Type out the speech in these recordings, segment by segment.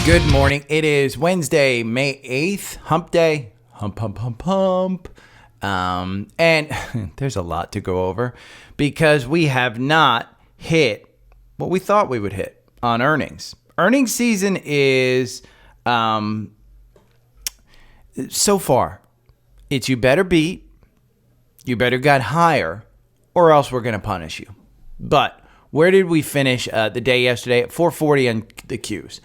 Good morning. It is Wednesday, May 8th, hump day. Hump, hump, hump, hump. And there's a lot to go over because we have not hit what we thought we would hit on earnings. Earnings season is, so far, it's you better beat, you better get higher, or else we're going to punish you. But where did we finish the day yesterday? At 440 on the Qs.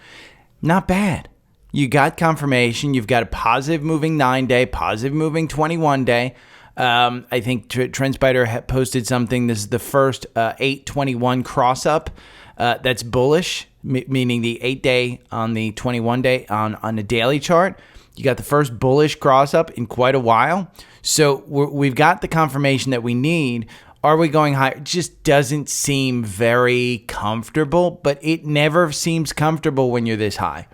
Not bad. You got confirmation. You've got a positive moving 9-day, positive moving 21-day. I think Trendspider posted something. This is the first 8/21 cross up that's bullish, meaning the 8-day on the 21-day on the daily chart. You got the first bullish cross up in quite a while. So we've got the confirmation that we need. Are we going higher? It just doesn't seem very comfortable, but it never seems comfortable when you're this high.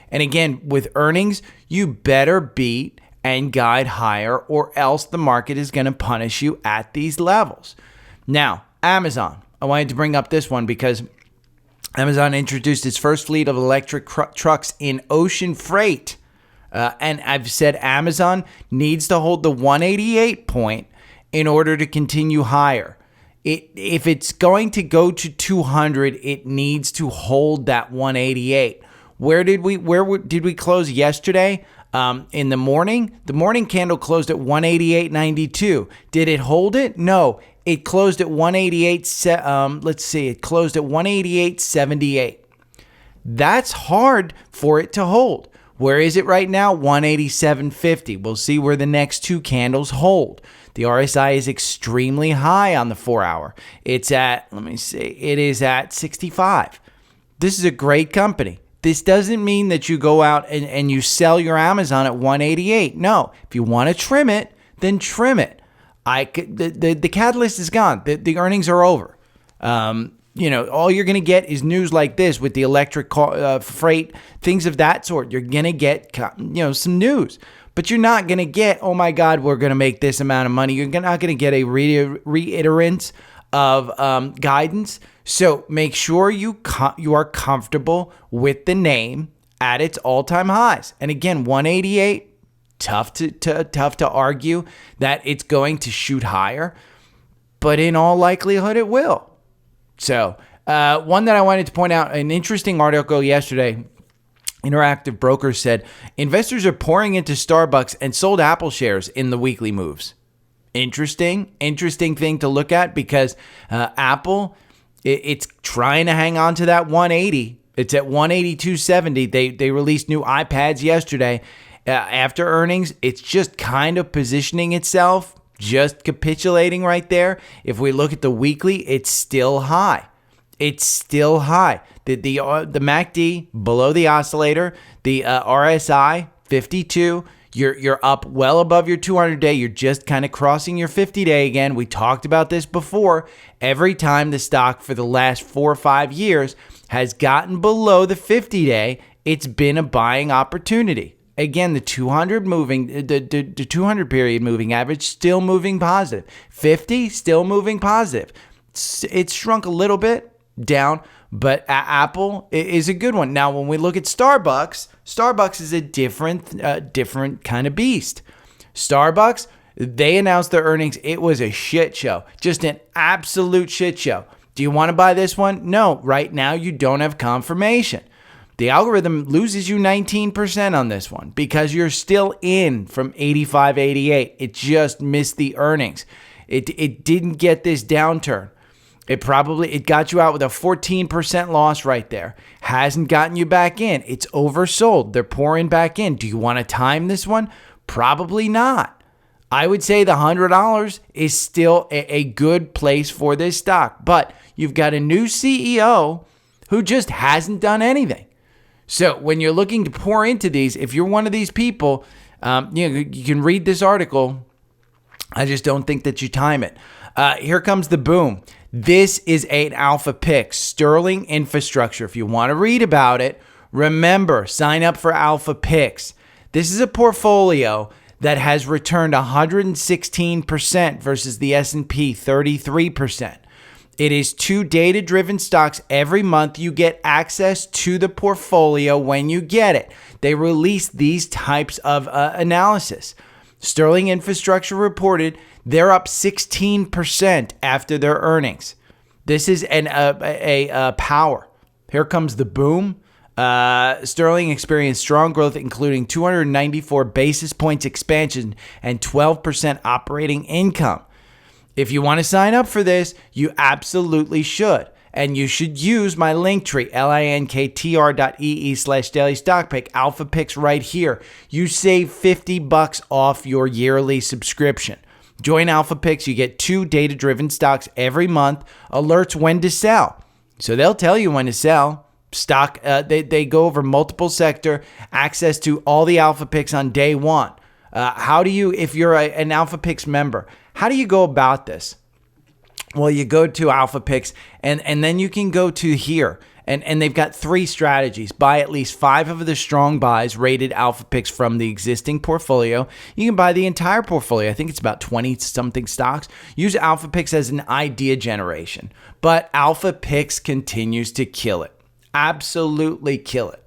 And again, with earnings, you better beat and guide higher, or else the market is going to punish you at these levels. Now, Amazon. I wanted to bring up this one because Amazon introduced its first fleet of electric trucks in ocean freight. And I've said Amazon needs to hold the 188 point in order to continue higher. If it's going to go to 200, it needs to hold that 188. Where did we close yesterday? In the morning? The morning candle closed at 188.92. Did it hold it? No. It closed at 188. Let's see. It closed at 188.78. That's hard for it to hold. Where is it right now? 187.50. We'll see where the next two candles hold. The RSI is extremely high on the 4-hour. It's at, it is at 65. This is a great company. This doesn't mean that you go out and you sell your Amazon at 188. No, if you want to trim it, then trim it. The catalyst is gone. The earnings are over. All you're going to get is news like this with the electric freight, things of that sort. You're going to get, some news. But you're not going to get, oh my God, we're going to make this amount of money. You're not going to get a reiterance of guidance. So make sure you are comfortable with the name at its all-time highs. And again, 188, tough to argue that it's going to shoot higher, but in all likelihood it will. So one that I wanted to point out, an interesting article yesterday. Interactive Brokers said investors are pouring into Starbucks and sold Apple shares in the weekly moves. Interesting thing to look at because Apple, it's trying to hang on to that 180. It's at 182.70. They released new iPads yesterday. After earnings, it's just kind of positioning itself, just capitulating right there. If we look at the weekly, it's still high. It's still high. The MACD below the oscillator, the RSI 52. You're up well above your 200-day. You're just kind of crossing your 50-day again. We talked about this before. Every time the stock for the last 4 or 5 years has gotten below the 50-day, it's been a buying opportunity. Again, the 200 moving, the 200 period moving average still moving positive. 50 still moving positive. It's shrunk a little bit down, but Apple is a good one. Now, when we look at Starbucks is a different kind of beast. Starbucks, they announced their earnings. It was a shit show, just an absolute shit show. Do you want to buy this one? No, right now you don't have confirmation. The algorithm loses you 19% on this one because you're still in from 85, 88. It just missed the earnings. It didn't get this downturn. It got you out with a 14% loss right there. Hasn't gotten you back in. It's oversold. They're pouring back in. Do you want to time this one? Probably not. I would say the $100 is still a good place for this stock. But you've got a new CEO who just hasn't done anything. So when you're looking to pour into these, if you're one of these people, you can read this article. I just don't think that you time it. Here comes the boom. This is an alpha pick, Sterling Infrastructure. If you want to read about it, remember, sign up for alpha picks. This is a portfolio that has returned 116% versus the S&P 33%. It is 2 data-driven stocks every month. You get access to the portfolio when you get it. They release these types of analysis. Sterling Infrastructure reported they're up 16% after their earnings. This is a power. Here comes the boom. Sterling experienced strong growth, including 294 basis points expansion and 12% operating income. If you want to sign up for this, you absolutely should. And you should use my link tree, linktr.ee/daily stock pick, Alpha Picks right here. You save $50 off your yearly subscription. Join Alpha Picks. You get 2 data-driven stocks every month, alerts when to sell. So they'll tell you when to sell. Stock, they go over multiple sector, access to all the Alpha Picks on day one. How do you, if you're an Alpha Picks member, how do you go about this? Well, you go to Alpha Picks and then you can go to here. And they've got 3 strategies. Buy at least 5 of the strong buys rated Alpha Picks from the existing portfolio. You can buy the entire portfolio. I think it's about 20-something stocks. Use Alpha Picks as an idea generation. But Alpha Picks continues to kill it. Absolutely kill it.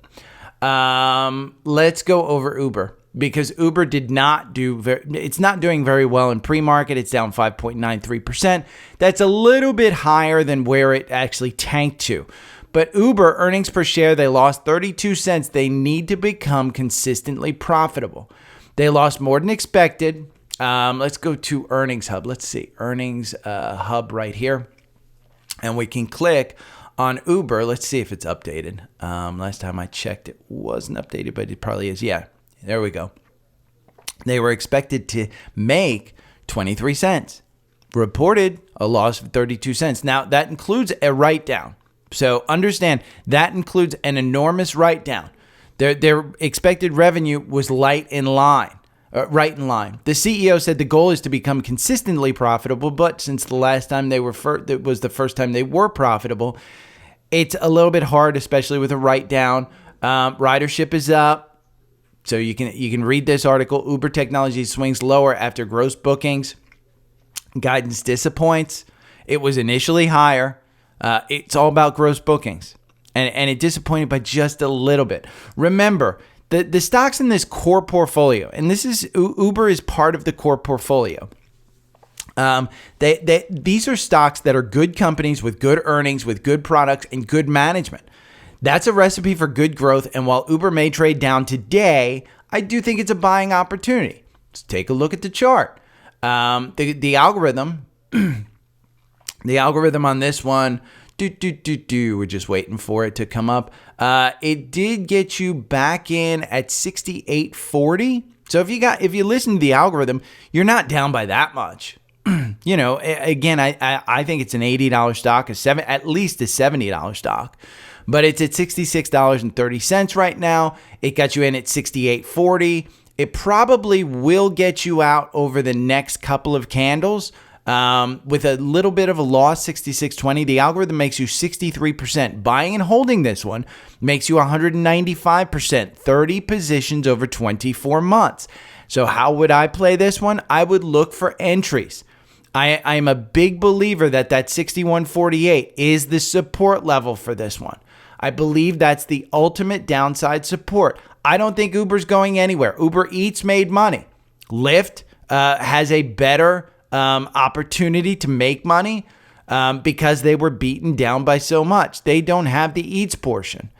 Let's go over Uber. Because Uber did not do it's not doing very well in pre-market. It's down 5.93%. That's a little bit higher than where it actually tanked to. But Uber earnings per share, they lost 32 cents. They need to become consistently profitable. They lost more than expected. Let's go to Earnings Hub. Let's see. Earnings Hub right here. And we can click on Uber. Let's see if it's updated. Last time I checked, it wasn't updated, but it probably is. Yeah. There we go. They were expected to make 23 cents. Reported a loss of 32 cents. Now, that includes a write-down. So understand, that includes an enormous write-down. Their expected revenue was right in line. The CEO said the goal is to become consistently profitable, but since the last time it was the first time they were profitable, it's a little bit hard, especially with a write-down. Ridership is up. So you can read this article. Uber Technologies swings lower after gross bookings. Guidance disappoints. It was initially higher. It's all about gross bookings. And it disappointed by just a little bit. Remember, the stocks in this core portfolio, and this is Uber is part of the core portfolio. These are stocks that are good companies with good earnings, with good products, and good management. That's a recipe for good growth, and while Uber may trade down today, I do think it's a buying opportunity. Let's take a look at the chart. The algorithm, the algorithm on this one, we're just waiting for it to come up. It did get you back in at 68.40. So if you listen to the algorithm, you're not down by that much. You know, again, I think it's an $80 stock, at least a $70 stock. But it's at $66.30 right now. It got you in at $68.40. It probably will get you out over the next couple of candles with a little bit of a loss, $66.20. The algorithm makes you 63%. Buying and holding this one makes you 195%, 30 positions over 24 months. So how would I play this one? I would look for entries. I'm a big believer that 61.48 is the support level for this one. I believe that's the ultimate downside support. I don't think Uber's going anywhere. Uber Eats made money. Lyft has a better opportunity to make money because they were beaten down by so much. They don't have the Eats portion.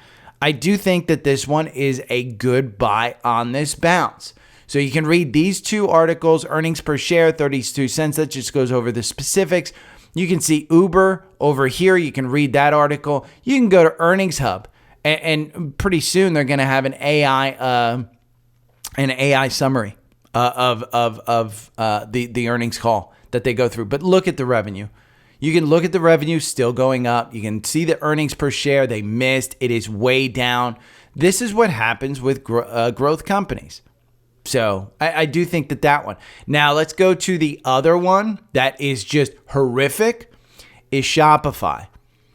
I do think that this one is a good buy on this bounce. So you can read these 2 articles, earnings per share, 32 cents. That just goes over the specifics. You can see Uber over here. You can read that article. You can go to Earnings Hub, and pretty soon they're going to have an AI summary of the earnings call that they go through. But look at the revenue. You can look at the revenue still going up. You can see the earnings per share. They missed. It is way down. This is what happens with growth companies. So I do think that one. Now let's go to the other one that is just horrific, is Shopify.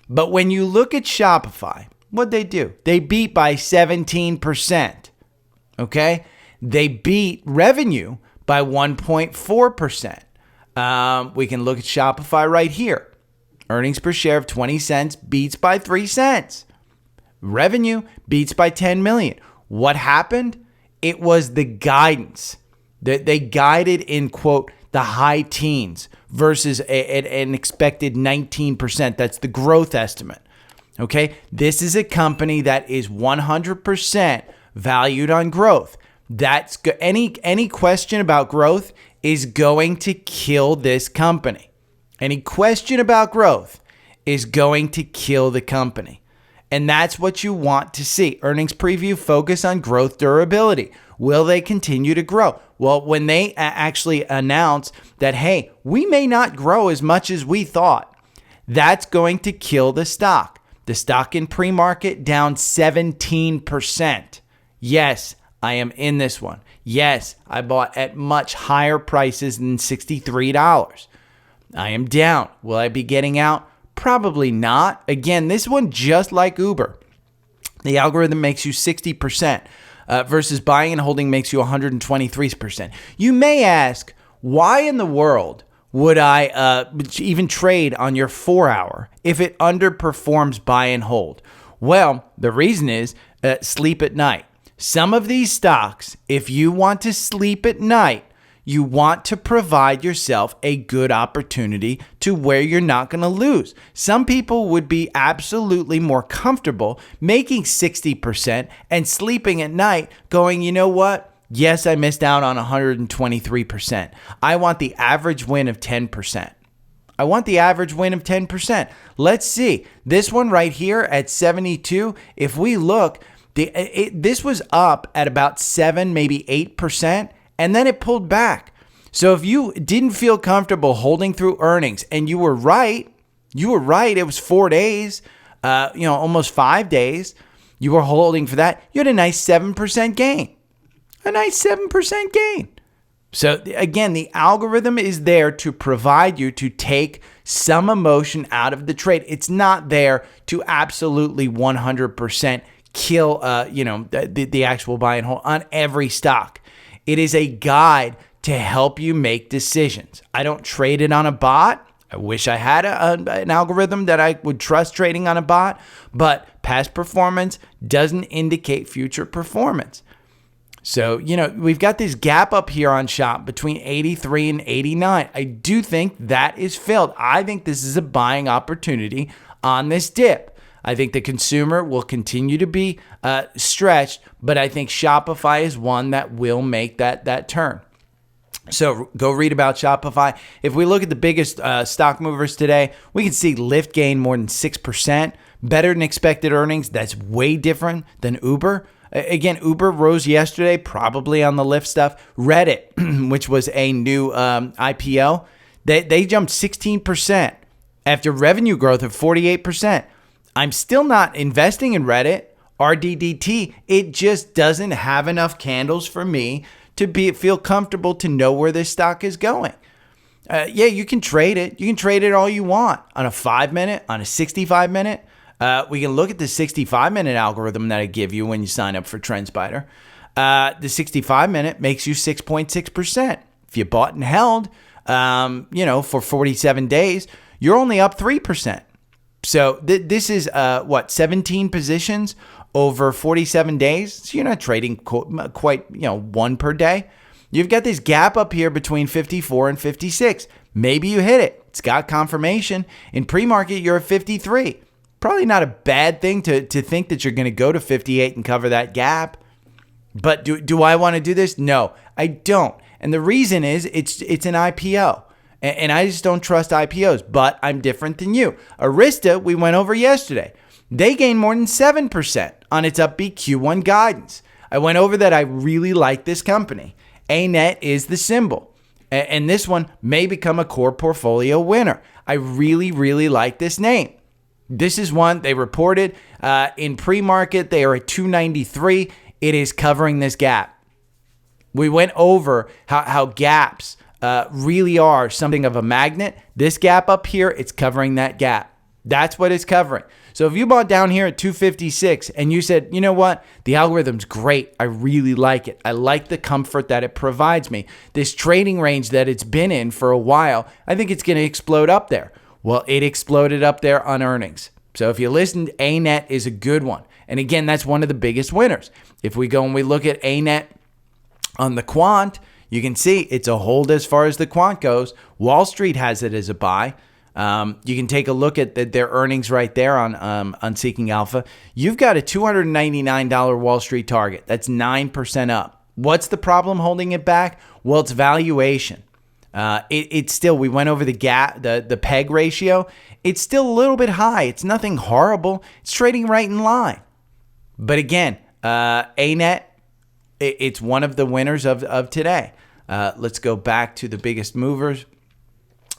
But when you look at Shopify, what'd they do? They beat by 17%. Okay? They beat revenue by 1.4%. We can look at Shopify right here. Earnings per share of 20 cents beats by 3 cents. Revenue beats by 10 million. What happened? It was the guidance that they guided in, quote, the high teens versus an expected 19%. That's the growth estimate. Okay. This is a company that is 100% valued on growth. That's any question about growth is going to kill this company. Any question about growth is going to kill the company. And that's what you want to see. Earnings preview, focus on growth durability. Will they continue to grow? Well, when they actually announce that, hey, we may not grow as much as we thought, that's going to kill the stock. The stock in pre-market down 17%. Yes, I am in this one. Yes, I bought at much higher prices than $63. I am down. Will I be getting out? Probably not. Again, this one, just like Uber, the algorithm makes you 60% versus buying and holding makes you 123%. You may ask, why in the world would I even trade on your 4-hour if it underperforms buy and hold? Well, the reason is sleep at night. Some of these stocks, if you want to sleep at night, you want to provide yourself a good opportunity to where you're not going to lose. Some people would be absolutely more comfortable making 60% and sleeping at night going, you know what? Yes, I missed out on 123%. I want the average win of 10%. I want the average win of 10%. Let's see. This one right here at 72, if we look, this was up at about 7, maybe 8%. And then it pulled back. So if you didn't feel comfortable holding through earnings, and you were right, it was 4 days, almost 5 days, you were holding for that, you had a nice 7% gain. A nice 7% gain. So again, the algorithm is there to provide you to take some emotion out of the trade. It's not there to absolutely 100% kill the actual buy and hold on every stock. It is a guide to help you make decisions. I don't trade it on a bot. I wish I had an algorithm that I would trust trading on a bot, but past performance doesn't indicate future performance. So, we've got this gap up here on SHOP between 83 and 89. I do think that is filled. I think this is a buying opportunity on this dip. I think the consumer will continue to be stretched, but I think Shopify is one that will make that turn. So go read about Shopify. If we look at the biggest stock movers today, we can see Lyft gain more than 6%, better than expected earnings. That's way different than Uber. Again, Uber rose yesterday, probably on the Lyft stuff. Reddit, which was a new IPO, they jumped 16% after revenue growth of 48%. I'm still not investing in Reddit, RDDT. It just doesn't have enough candles for me to feel comfortable to know where this stock is going. You can trade it. You can trade it all you want on a 5-minute, on a 65-minute. We can look at the 65-minute algorithm that I give you when you sign up for Trendspider. The 65-minute makes you 6.6%. If you bought and held, for 47 days, you're only up 3%. So this is 17 positions over 47 days. So you're not trading quite one per day. You've got this gap up here between 54 and 56. Maybe you hit it. It's got confirmation. In pre-market, you're at 53. Probably not a bad thing to think that you're going to go to 58 and cover that gap. But do I want to do this? No, I don't. And the reason is it's an IPO. And I just don't trust IPOs, but I'm different than you. Arista, we went over yesterday. They gained more than 7% on its upbeat Q1 guidance. I went over that I really like this company. ANET is the symbol. And this one may become a core portfolio winner. I really, really like this name. This is one they reported in pre-market. They are at 293. It is covering this gap. We went over how gaps really are something of a magnet. This gap up here, it's covering that gap. That's what it's covering. So if you bought down here at 256 and you said, you know what, the algorithm's great. I really like it. I like the comfort that it provides me. This trading range that it's been in for a while, I think it's going to explode up there. Well, it exploded up there on earnings. So if you listen, ANET is a good one. And again, that's one of the biggest winners. If we go and we look at ANET on the quant, you can see it's a hold as far as the quant goes. Wall Street has it as a buy. You can take a look at their earnings right there on Seeking Alpha. You've got a $299 Wall Street target. That's 9% up. What's the problem holding it back? Well, it's valuation. It's still, we went over the gap, the PEG ratio. It's still a little bit high. It's nothing horrible. It's trading right in line. But again, ANET, it's one of the winners of today. Let's go back to the biggest movers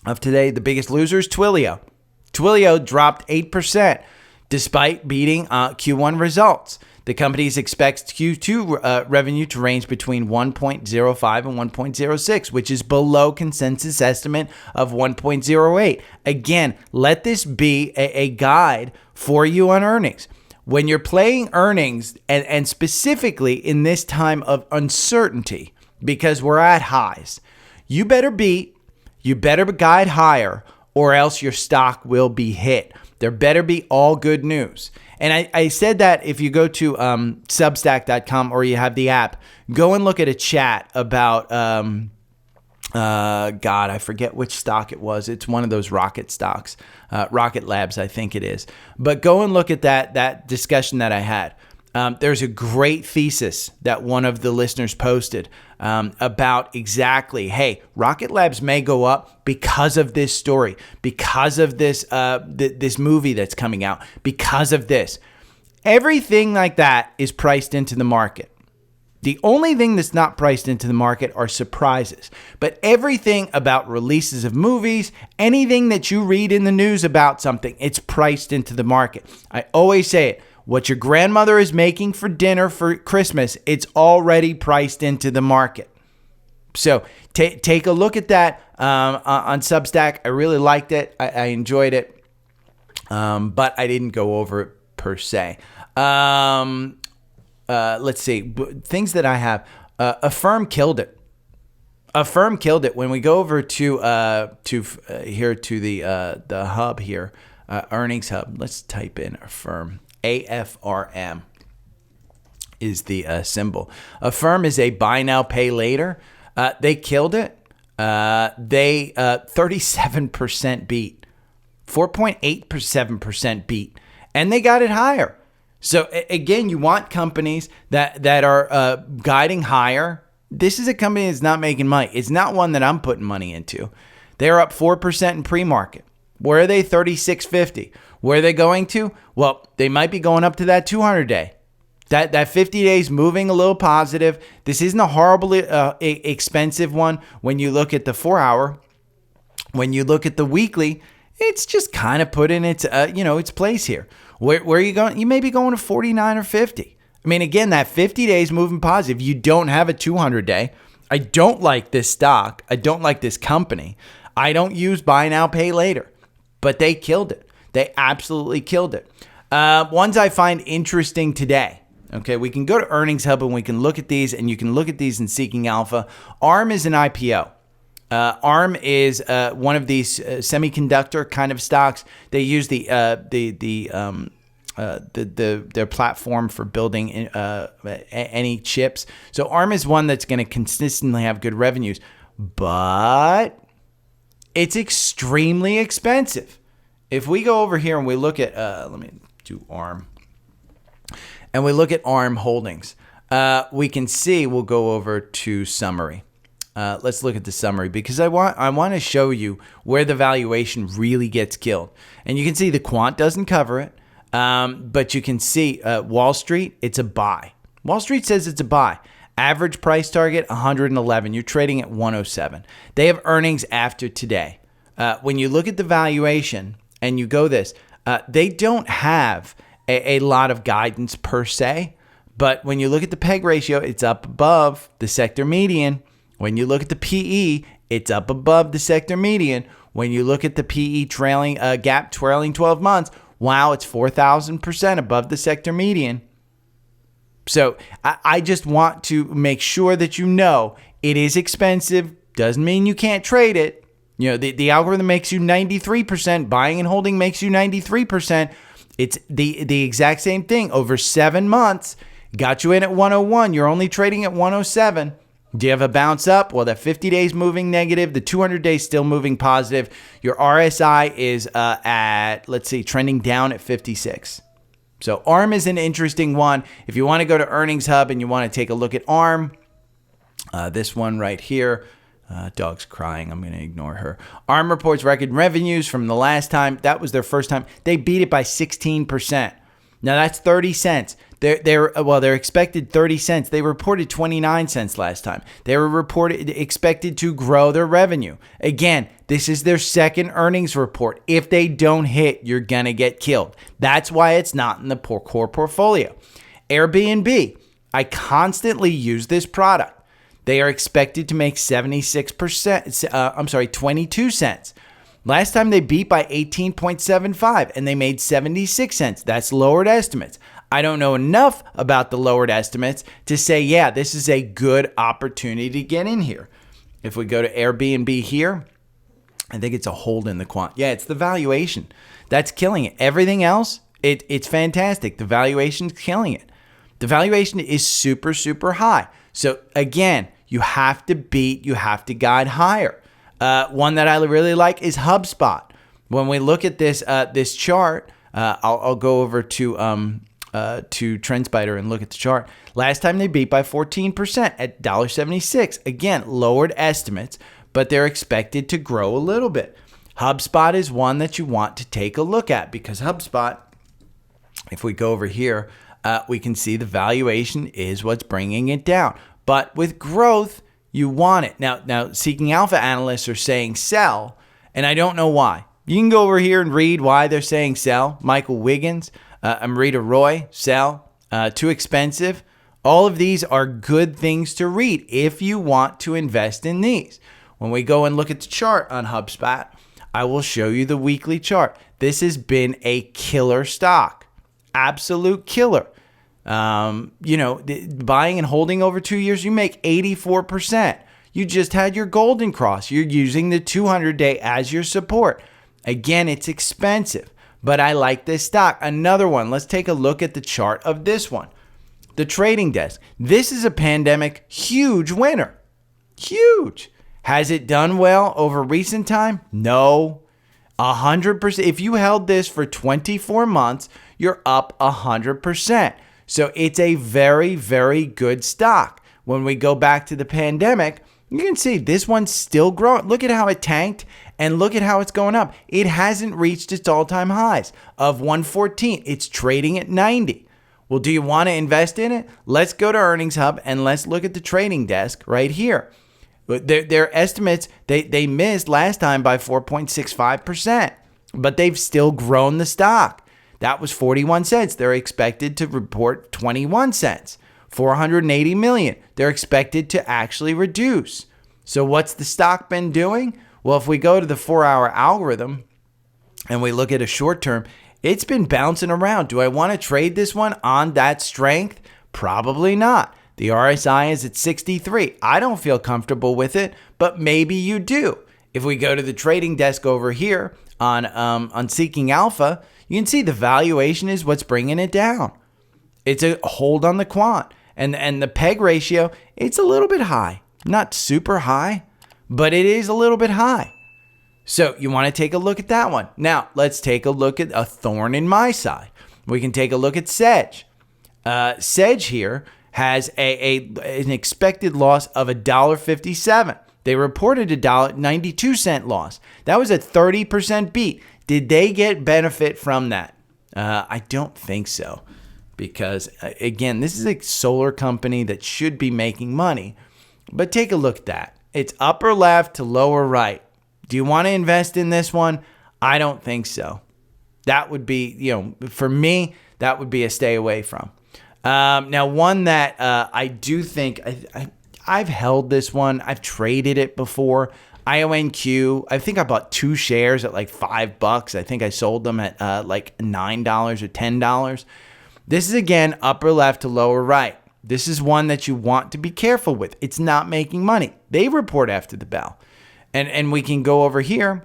of today. The biggest losers, Twilio. Twilio dropped 8% despite beating Q1 results. The company expects Q2 revenue to range between 1.05 and 1.06, which is below consensus estimate of 1.08. Again, let this be a guide for you on earnings. When you're playing earnings, and specifically in this time of uncertainty, because we're at highs, you better beat, you better guide higher, or else your stock will be hit. There better be all good news. And I said that if you go to Substack.com or you have the app, go and look at a chat about, God, I forget which stock it was. It's one of those rocket stocks, Rocket Labs, I think it is. But go and look at that discussion that I had. There's a great thesis that one of the listeners posted about exactly, hey, Rocket Labs may go up because of this story, because of this this movie that's coming out, because of this. Everything like that is priced into the market. The only thing that's not priced into the market are surprises. But everything about releases of movies, anything that you read in the news about something, it's priced into the market. I always say it. What your grandmother is making for dinner for Christmas, it's already priced into the market. So take a look at that on Substack. I really liked it. I enjoyed it, but I didn't go over it per se. Let's see. Things that I have. Affirm killed it. Affirm killed it. When we go over to here to the hub here, earnings hub. Let's type in Affirm. AFRM is the symbol. Affirm is a buy now, pay later. They killed it. They 37% beat, 4.87% beat, and they got it higher. So again, you want companies that are guiding higher. This is a company that's not making money. It's not one that I'm putting money into. They're up 4% in pre-market. Where are they? 36.50. Where are they going to? Well, they might be going up to that 200-day. That 50 days moving a little positive. This isn't a horribly expensive one when you look at the 4-hour. When you look at the weekly, it's just kind of put in its its place here. Where are you going? You may be going to 49 or 50. I mean, again, that 50 days moving positive. You don't have a 200-day. I don't like this stock. I don't like this company. I don't use buy now, pay later. But they killed it. They absolutely killed it. Ones I find interesting today. Okay, we can go to Earnings Hub and we can look at these, and you can look at these in Seeking Alpha. ARM is an IPO. ARM is one of these semiconductor kind of stocks. They use their platform for building any chips. So ARM is one that's going to consistently have good revenues, but it's extremely expensive. If we go over here and we look at, let me do ARM, and we look at ARM Holdings, we can see, we'll go over to summary. Let's look at the summary because I want to show you where the valuation really gets killed. And you can see the quant doesn't cover it, but you can see Wall Street, it's a buy. Wall Street says it's a buy. Average price target, 111. You're trading at 107. They have earnings after today. When you look at the valuation and you go this, they don't have a lot of guidance per se, but when you look at the PEG ratio, it's up above the sector median. When you look at the PE, it's up above the sector median. When you look at the PE trailing gap trailing 12 months, wow, it's 4,000% above the sector median. So I just want to make sure that you know it is expensive. Doesn't mean you can't trade it. You know, the algorithm makes you 93%. Buying and holding makes you 93%. It's the exact same thing. Over 7 months, got you in at 101. You're only trading at 107. Do you have a bounce up? Well, that 50 days moving negative. The 200 days still moving positive. Your RSI is at, let's see, trending down at 56. So ARM is an interesting one. If you want to go to Earnings Hub and you want to take a look at ARM, this one right here, dog's crying. I'm going to ignore her. ARM reports record revenues from the last time. That was their first time. They beat it by 16%. Now that's 30 cents. They're expected 30 cents. They reported 29 cents last time. They were expected to grow their revenue. Again, this is their second earnings report. If they don't hit, you're going to get killed. That's why it's not in the core portfolio. Airbnb, I constantly use this product. They are expected to make 22 cents. Last time they beat by 18.75 and they made 76 cents. That's lowered estimates. I don't know enough about the lowered estimates to say, yeah, this is a good opportunity to get in here. If we go to Airbnb here, I think it's a hold in the quant. Yeah, it's the valuation. That's killing it. Everything else, it's fantastic. The valuation's killing it. The valuation is super, super high. So again, you have to guide higher. One that I really like is HubSpot. When we look at this chart, I'll go over to Trendspider and look at the chart. Last time they beat by 14% at $1.76. Again, lowered estimates, but they're expected to grow a little bit. HubSpot is one that you want to take a look at because HubSpot, if we go over here, we can see the valuation is what's bringing it down. But with growth, you want it. Now, Seeking Alpha analysts are saying sell, and I don't know why. You can go over here and read why they're saying sell. Michael Wiggins, Amrita Roy, sell. Too expensive. All of these are good things to read if you want to invest in these. When we go and look at the chart on HubSpot, I will show you the weekly chart. This has been a killer stock. Absolute killer. Buying and holding over 2 years, you make 84%. You just had your golden cross. You're using the 200-day as your support. Again, it's expensive, but I like this stock. Another one, let's take a look at the chart of this one. The trading desk. This is a pandemic huge winner. Huge. Has it done well over recent time? No. 100%. If you held this for 24 months, you're up 100%. So it's a very, very good stock. When we go back to the pandemic, you can see this one's still growing. Look at how it tanked and look at how it's going up. It hasn't reached its all-time highs of 114. It's trading at 90. Well, do you want to invest in it? Let's go to Earnings Hub and let's look at the trading desk right here. Their estimates, they missed last time by 4.65%, but they've still grown the stock. That was 41 cents. They're expected to report 21 cents. 480 million. They're expected to actually reduce. So what's the stock been doing? Well, if we go to the 4-hour algorithm and we look at a short term, it's been bouncing around. Do I want to trade this one on that strength? Probably not. The RSI is at 63. I don't feel comfortable with it, but maybe you do. If we go to the trading desk over here on Seeking Alpha, you can see the valuation is what's bringing it down. It's a hold on the quant. And the PEG ratio, it's a little bit high. Not super high, but it is a little bit high. So you want to take a look at that one. Now, let's take a look at a thorn in my side. We can take a look at Sedge. Sedge here has an expected loss of $1.57. They reported a $1.92 loss. That was a 30% beat. Did they get benefit from that? I don't think so. Because, again, this is a solar company that should be making money. But take a look at that. It's upper left to lower right. Do you want to invest in this one? I don't think so. That would be, for me, that would be a stay away from. Now, one that I do think, I've held this one. I've traded it before. IONQ, I think I bought 2 shares at like $5. I think I sold them at like $9 or $10. This is, again, upper left to lower right. This is one that you want to be careful with. It's not making money. They report after the bell. And we can go over here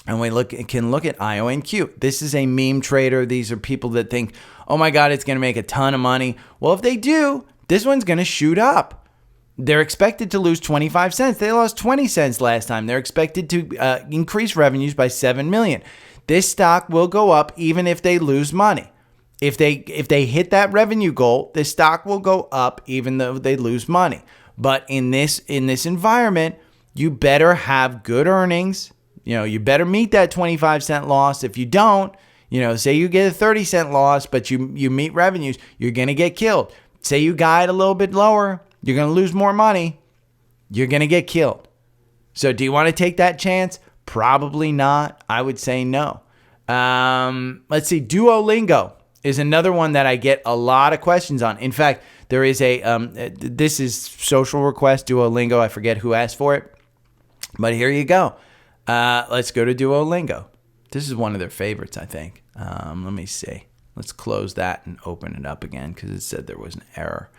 and we can look at IONQ. This is a meme trader. These are people that think, oh my God, it's going to make a ton of money. Well, if they do, this one's going to shoot up. They're expected to lose 25 cents. They lost 20 cents last time. They're expected to increase revenues by 7 million. This stock will go up even if they lose money. If they hit that revenue goal, this stock will go up even though they lose money. But in this environment, you better have good earnings. You better meet that 25-cent loss. If you don't, say you get a 30-cent loss, but you meet revenues, you're going to get killed. Say you guide a little bit lower, you're going to lose more money, you're going to get killed. So do you want to take that chance? Probably not. I would say no. Let's see. Duolingo is another one that I get a lot of questions on. In fact, there is this is social request, Duolingo. I forget who asked for it, but here you go. Let's go to Duolingo. This is one of their favorites, I think. Let me see. Let's close that and open it up again because it said there was an error.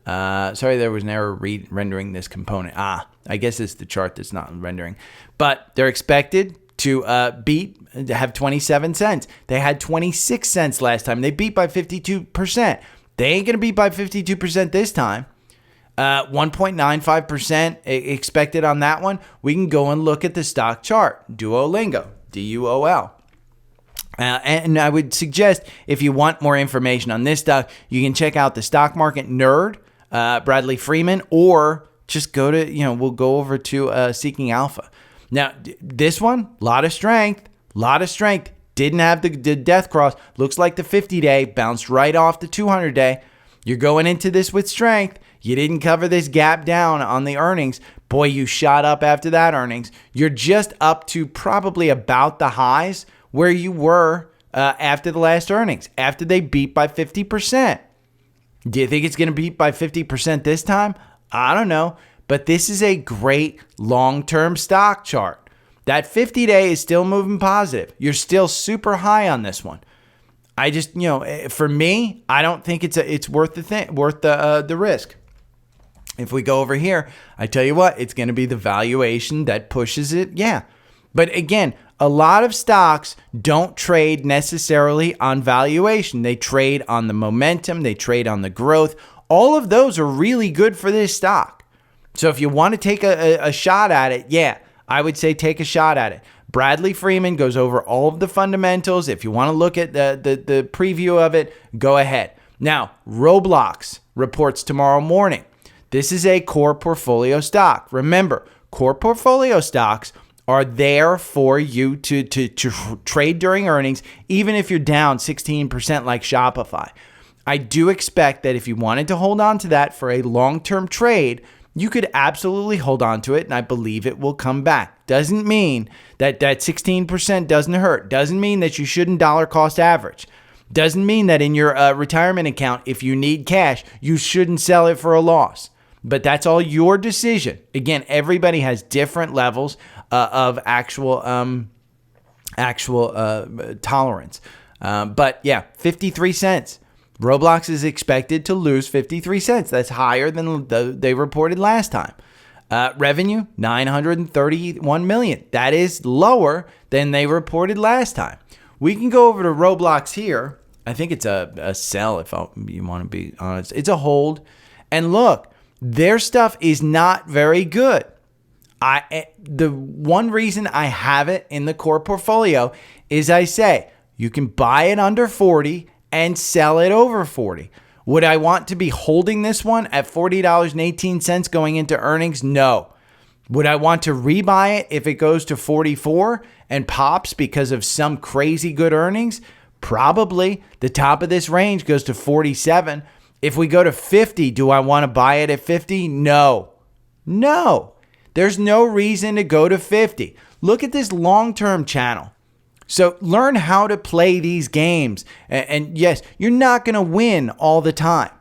Sorry, there was an error rendering this component. I guess it's the chart that's not rendering. But they're expected to have 27 cents. They had 26 cents last time. They beat by 52%. They ain't going to beat by 52% this time. 1.95% expected on that one. We can go and look at the stock chart. Duolingo, DUOL. And I would suggest if you want more information on this stock, you can check out the Stock Market Nerd, Bradley Freeman, or just go to, we'll go over to Seeking Alpha. Now, this one, lot of strength. Didn't have the death cross. Looks like the 50-day bounced right off the 200-day. You're going into this with strength. You didn't cover this gap down on the earnings. Boy, you shot up after that earnings. You're just up to probably about the highs where you were after the last earnings, after they beat by 50%. Do you think it's going to beat by 50% this time? I don't know. But this is a great long-term stock chart. That 50-day is still moving positive. You're still super high on this one. I just, for me, I don't think it's worth the risk. If we go over here, I tell you what, it's going to be the valuation that pushes it. Yeah. But again, a lot of stocks don't trade necessarily on valuation. They trade on the momentum. They trade on the growth. All of those are really good for this stock. So if you want to take a shot at it, yeah, I would say take a shot at it. Bradley Freeman goes over all of the fundamentals. If you want to look at the preview of it, go ahead. Now, Roblox reports tomorrow morning. This is a core portfolio stock. Remember, core portfolio stocks are there for you to trade during earnings, even if you're down 16% like Shopify. I do expect that if you wanted to hold on to that for a long-term trade, you could absolutely hold on to it, and I believe it will come back. Doesn't mean that 16% doesn't hurt. Doesn't mean that you shouldn't dollar cost average. Doesn't mean that in your retirement account, if you need cash, you shouldn't sell it for a loss. But that's all your decision. Again, everybody has different levels of actual tolerance. But yeah, 53 cents. Roblox is expected to lose 53 cents. That's higher than they reported last time. Revenue, $931 million. That is lower than they reported last time. We can go over to Roblox here. I think it's a sell if you want to be honest. It's a hold. And look, their stuff is not very good. The one reason I have it in the core portfolio is I say you can buy it under 40 and sell it over 40. Would I want to be holding this one at $40.18 going into earnings? No. Would I want to rebuy it if it goes to 44 and pops because of some crazy good earnings? Probably. The top of this range goes to 47. If we go to 50, do I want to buy it at 50? No. There's no reason to go to 50. Look at this long-term channel. So learn how to play these games. And yes, you're not going to win all the time.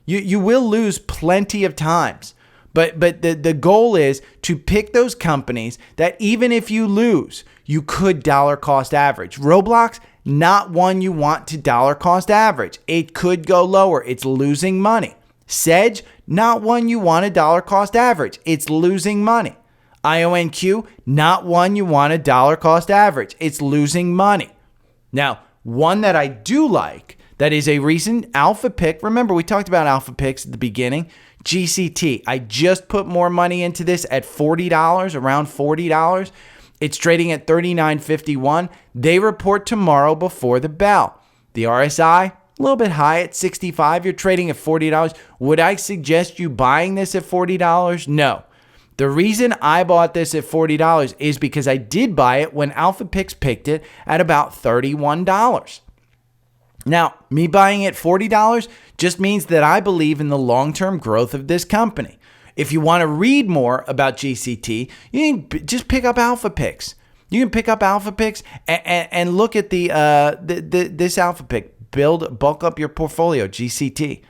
You will lose plenty of times. But the goal is to pick those companies that even if you lose, you could dollar cost average. Roblox, not one you want to dollar cost average. It could go lower. It's losing money. Sedge, not one you want to dollar cost average. It's losing money. IONQ, not one you want a dollar cost average. It's losing money. Now, one that I do like, that is a recent alpha pick. Remember, we talked about alpha picks at the beginning. GCT. I just put more money into this at $40, around $40. It's trading at $39.51. They report tomorrow before the bell. The RSI, a little bit high at 65. You're trading at $40. Would I suggest you buying this at $40? No. The reason I bought this at $40 is because I did buy it when Alpha Picks picked it at about $31. Now, me buying it $40 just means that I believe in the long-term growth of this company. If you want to read more about GCT, you can just pick up Alpha Picks. You can pick up Alpha Picks and look at this Alpha Pick. Bulk up your portfolio, GCT.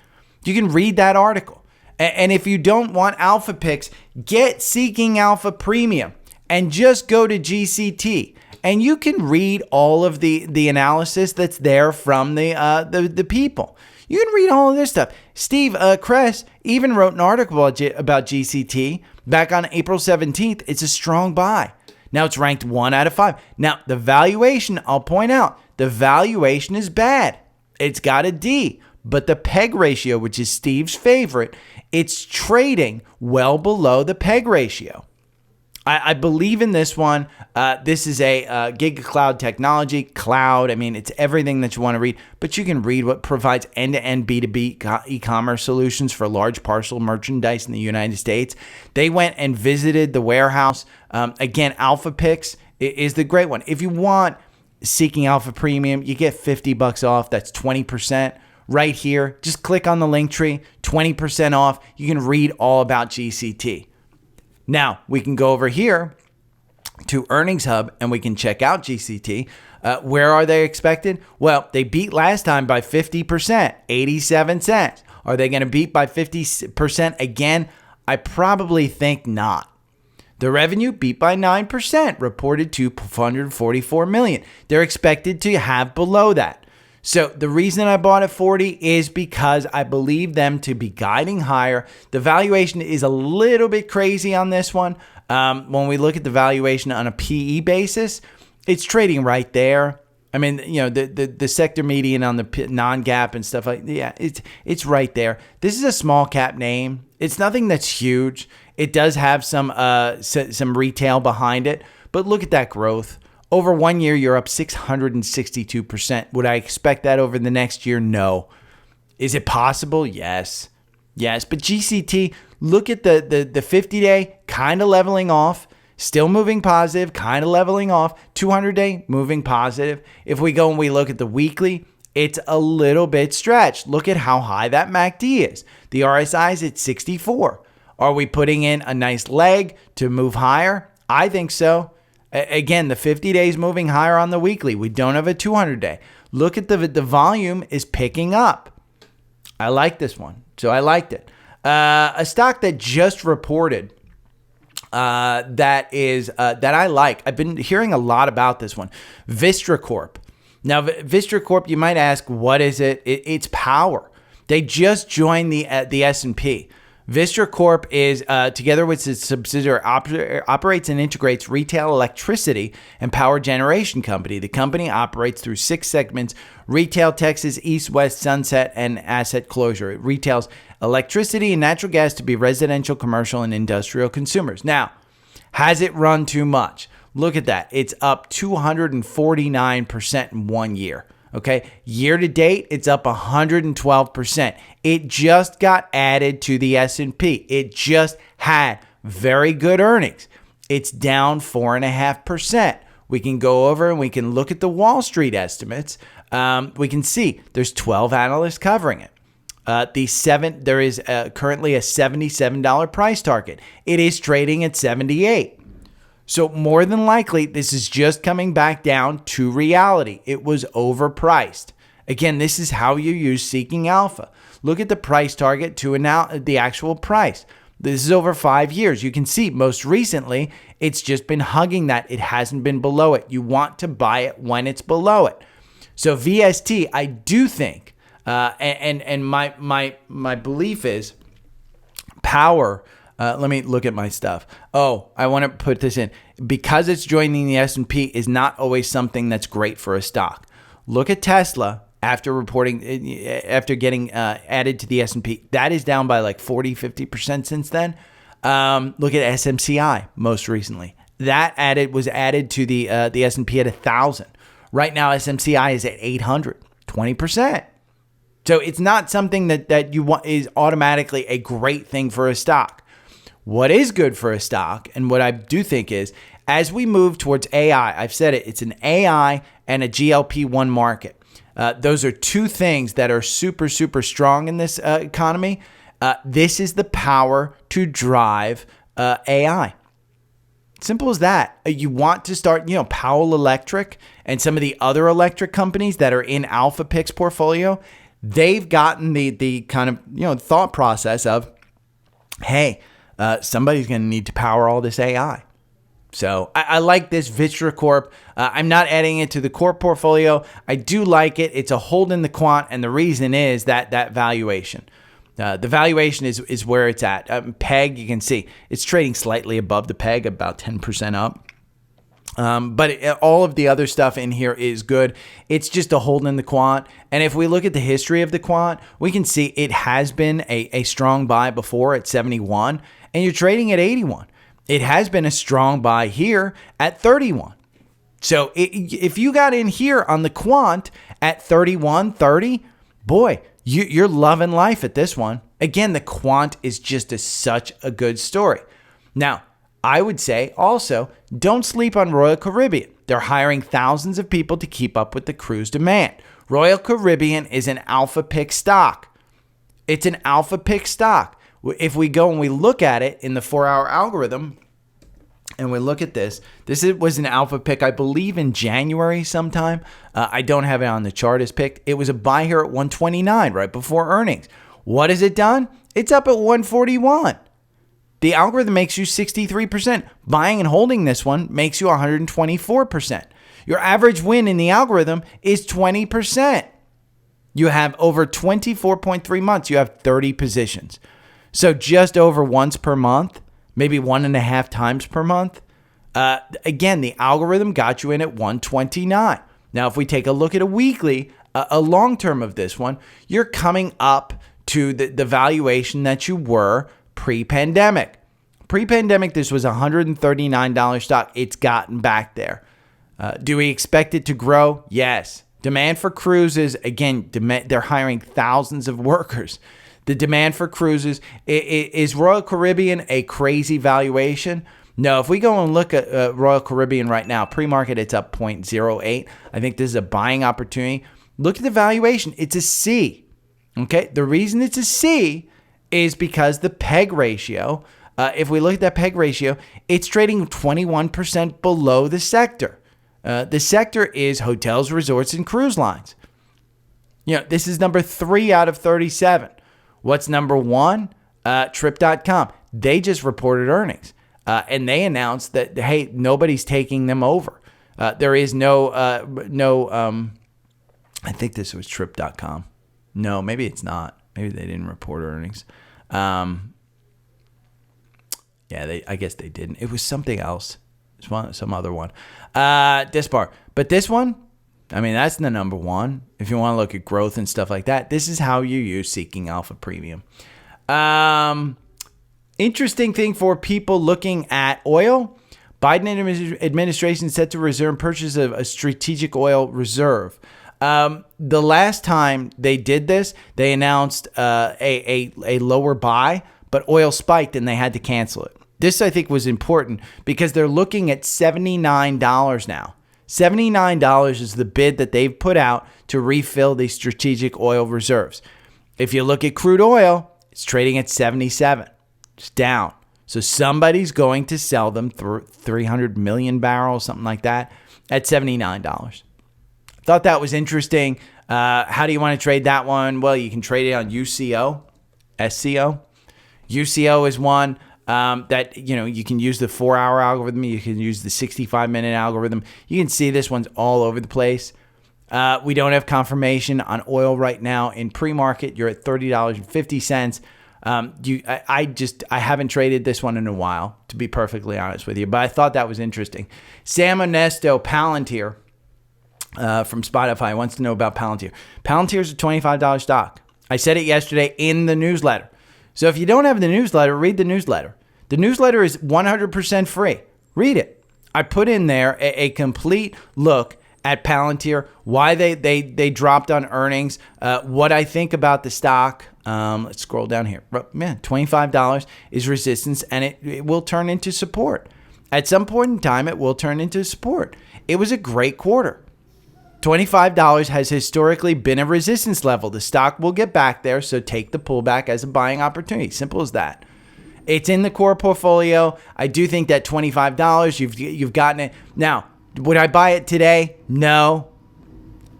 You can read that article. And if you don't want Alpha Picks, get Seeking Alpha Premium and just go to GCT. And you can read all of the analysis that's there from the people. You can read all of this stuff. Steve Kress even wrote an article about GCT back on April 17th. It's a strong buy. Now it's ranked 1 out of 5. Now the valuation, I'll point out, the valuation is bad. It's got a D. But the PEG ratio, which is Steve's favorite, it's trading well below the PEG ratio. I believe in this one. This is a GigaCloud technology. Cloud, I mean, it's everything that you want to read, but you can read what provides end-to-end B2B e-commerce solutions for large parcel merchandise in the United States. They went and visited the warehouse. Again, Alpha Picks is the great one. If you want Seeking Alpha Premium, you get $50 off. That's 20% right here. Just click on the link tree, 20% off. You can read all about GCT. Now, we can go over here to Earnings Hub and we can check out GCT. Where are they expected? Well, they beat last time by 50%, 87 cents. Are they going to beat by 50% again? I probably think not. The revenue beat by 9%, reported to $444 million. They're expected to have below that. So the reason I bought at 40 is because I believe them to be guiding higher. The valuation is a little bit crazy on this one. When we look at the valuation on a PE basis, it's trading right there. I mean, you know, the sector median on the non-GAAP and stuff like that, yeah, it's right there. This is a small cap name. It's nothing that's huge. It does have some retail behind it, but look at that growth. Over 1 year, you're up 662%. Would I expect that over the next year? No. Is it possible? Yes. Yes. But GCT, look at the 50-day kind of leveling off, still moving positive, kind of leveling off, 200-day moving positive. If we go and we look at the weekly, it's a little bit stretched. Look at how high that MACD is. The RSI is at 64. Are we putting in a nice leg to move higher? I think so. Again, the 50 days moving higher on the weekly. We don't have a 200-day. Look at the volume is picking up. I like this one, so I liked it. A stock that just reported that I like. I've been hearing a lot about this one, Vistra Corp. Now, Vistra Corp, you might ask, what is it? It's power. They just joined the S&P. Vistra Corp is, together with its subsidiary, operates and integrates retail electricity and power generation company. The company operates through 6 segments: retail, Texas, East, West, Sunset, and asset closure. It retails electricity and natural gas to be residential, commercial, and industrial consumers. Now, has it run too much? Look at that. It's up 249% in 1 year. Okay, year to date, it's up 112%. It just got added to the S&P. It just had very good earnings. It's down 4.5%. We can go over and we can look at the Wall Street estimates. We can see there's 12 analysts covering it. There is currently a $77 price target. It is trading at 78. So more than likely, this is just coming back down to reality. It was overpriced. Again, this is how you use Seeking Alpha. Look at the price target to the actual price. This is over 5 years. You can see most recently, it's just been hugging that. It hasn't been below it. You want to buy it when it's below it. So VST, I do think, and my belief is power Let me look at my stuff. Oh, I want to put this in. Because it's joining the S&P is not always something that's great for a stock. Look at Tesla after getting added to the S&P. That is down by like 40-50% since then. Look at SMCI most recently. That was added to the S&P at 1,000. Right now, SMCI is at 800, 20%. So it's not something that you want is automatically a great thing for a stock. What is good for a stock, and what I do think is, as we move towards AI, I've said it, it's an AI and a GLP-1 market. Those are two things that are super, super strong in this economy. This is the power to drive AI. Simple as that. You want to start, Powell Electric and some of the other electric companies that are in Alpha Pick's portfolio, they've gotten the kind of, thought process of, hey, somebody's going to need to power all this AI. So I like this Vitra Corp. I'm not adding it to the Corp portfolio. I do like it. It's a hold in the quant, and the reason is that valuation. The valuation is where it's at. PEG, you can see, it's trading slightly above the PEG, about 10% up. But all of the other stuff in here is good. It's just a hold in the quant. And if we look at the history of the quant, we can see it has been a strong buy before at 71, and you're trading at 81. It has been a strong buy here at 31. So if you got in here on the quant at 31, 30, boy, you're loving life at this one. Again, the quant is just such a good story. Now, I would say also, don't sleep on Royal Caribbean. They're hiring thousands of people to keep up with the cruise demand. Royal Caribbean is an Alpha Pick stock. It's an Alpha Pick stock. If we go and we look at it in the 4-hour algorithm, and we look at this was an Alpha Pick, I believe, in January sometime. I don't have it on the chart as picked. It was a buy here at 129 right before earnings. What has it done? It's up at 141. The algorithm makes you 63%. Buying and holding this one makes you 124%. Your average win in the algorithm is 20%. You have over 24.3 months. You have 30 positions. So just over once per month, maybe 1.5 times per month. Again, the algorithm got you in at 129. Now, if we take a look at a weekly, a long term of this one, you're coming up to the valuation that you were pre-pandemic. Pre-pandemic, this was a $139 stock. It's gotten back there. Do we expect it to grow? Yes. Demand for cruises, again, they're hiring thousands of workers. The demand for cruises, is Royal Caribbean a crazy valuation? No, if we go and look at Royal Caribbean right now, pre-market, it's up 0.08. I think this is a buying opportunity. Look at the valuation. It's a C. Okay, the reason it's a C is because the PEG ratio, if we look at that PEG ratio, it's trading 21% below the sector. The sector is hotels, resorts, and cruise lines. This is number 3 out of 37. What's number 1? Trip.com. They just reported earnings, and they announced that, hey, nobody's taking them over. There is no, I think this was Trip.com. No, maybe it's not. Maybe they didn't report earnings. I guess they didn't. It was something else. Some other one. Dispar. But this one, that's the number 1. If you want to look at growth and stuff like that, this is how you use Seeking Alpha Premium. Interesting thing for people looking at oil. Biden administration set to resume purchase of a strategic oil reserve. The last time they did this, they announced a lower buy, but oil spiked and they had to cancel it. This, I think, was important because they're looking at $79 now. $79 is the bid that they've put out to refill the strategic oil reserves. If you look at crude oil, it's trading at 77. It's down. So somebody's going to sell them through 300 million barrels, something like that, at $79. Thought that was interesting. How do you want to trade that one? Well, you can trade it on UCO, SCO. UCO is one that, you can use the 4-hour algorithm. You can use the 65-minute algorithm. You can see this one's all over the place. We don't have confirmation on oil right now. In pre-market, you're at $30.50. I haven't traded this one in a while, to be perfectly honest with you, but I thought that was interesting. Sam Onesto, Palantir, from Spotify, wants to know about Palantir. Palantir is a $25 stock. I said it yesterday in the newsletter. So if you don't have the newsletter, read the newsletter. The newsletter is 100% free. Read it. I put in there a complete look at Palantir, why they dropped on earnings, what I think about the stock. Let's scroll down here. Man, $25 is resistance, and it will turn into support. At some point in time, it will turn into support. It was a great quarter. $25 has historically been a resistance level. The stock will get back there, so take the pullback as a buying opportunity. Simple as that. It's in the core portfolio. I do think that $25, you've gotten it. Now, would I buy it today? No.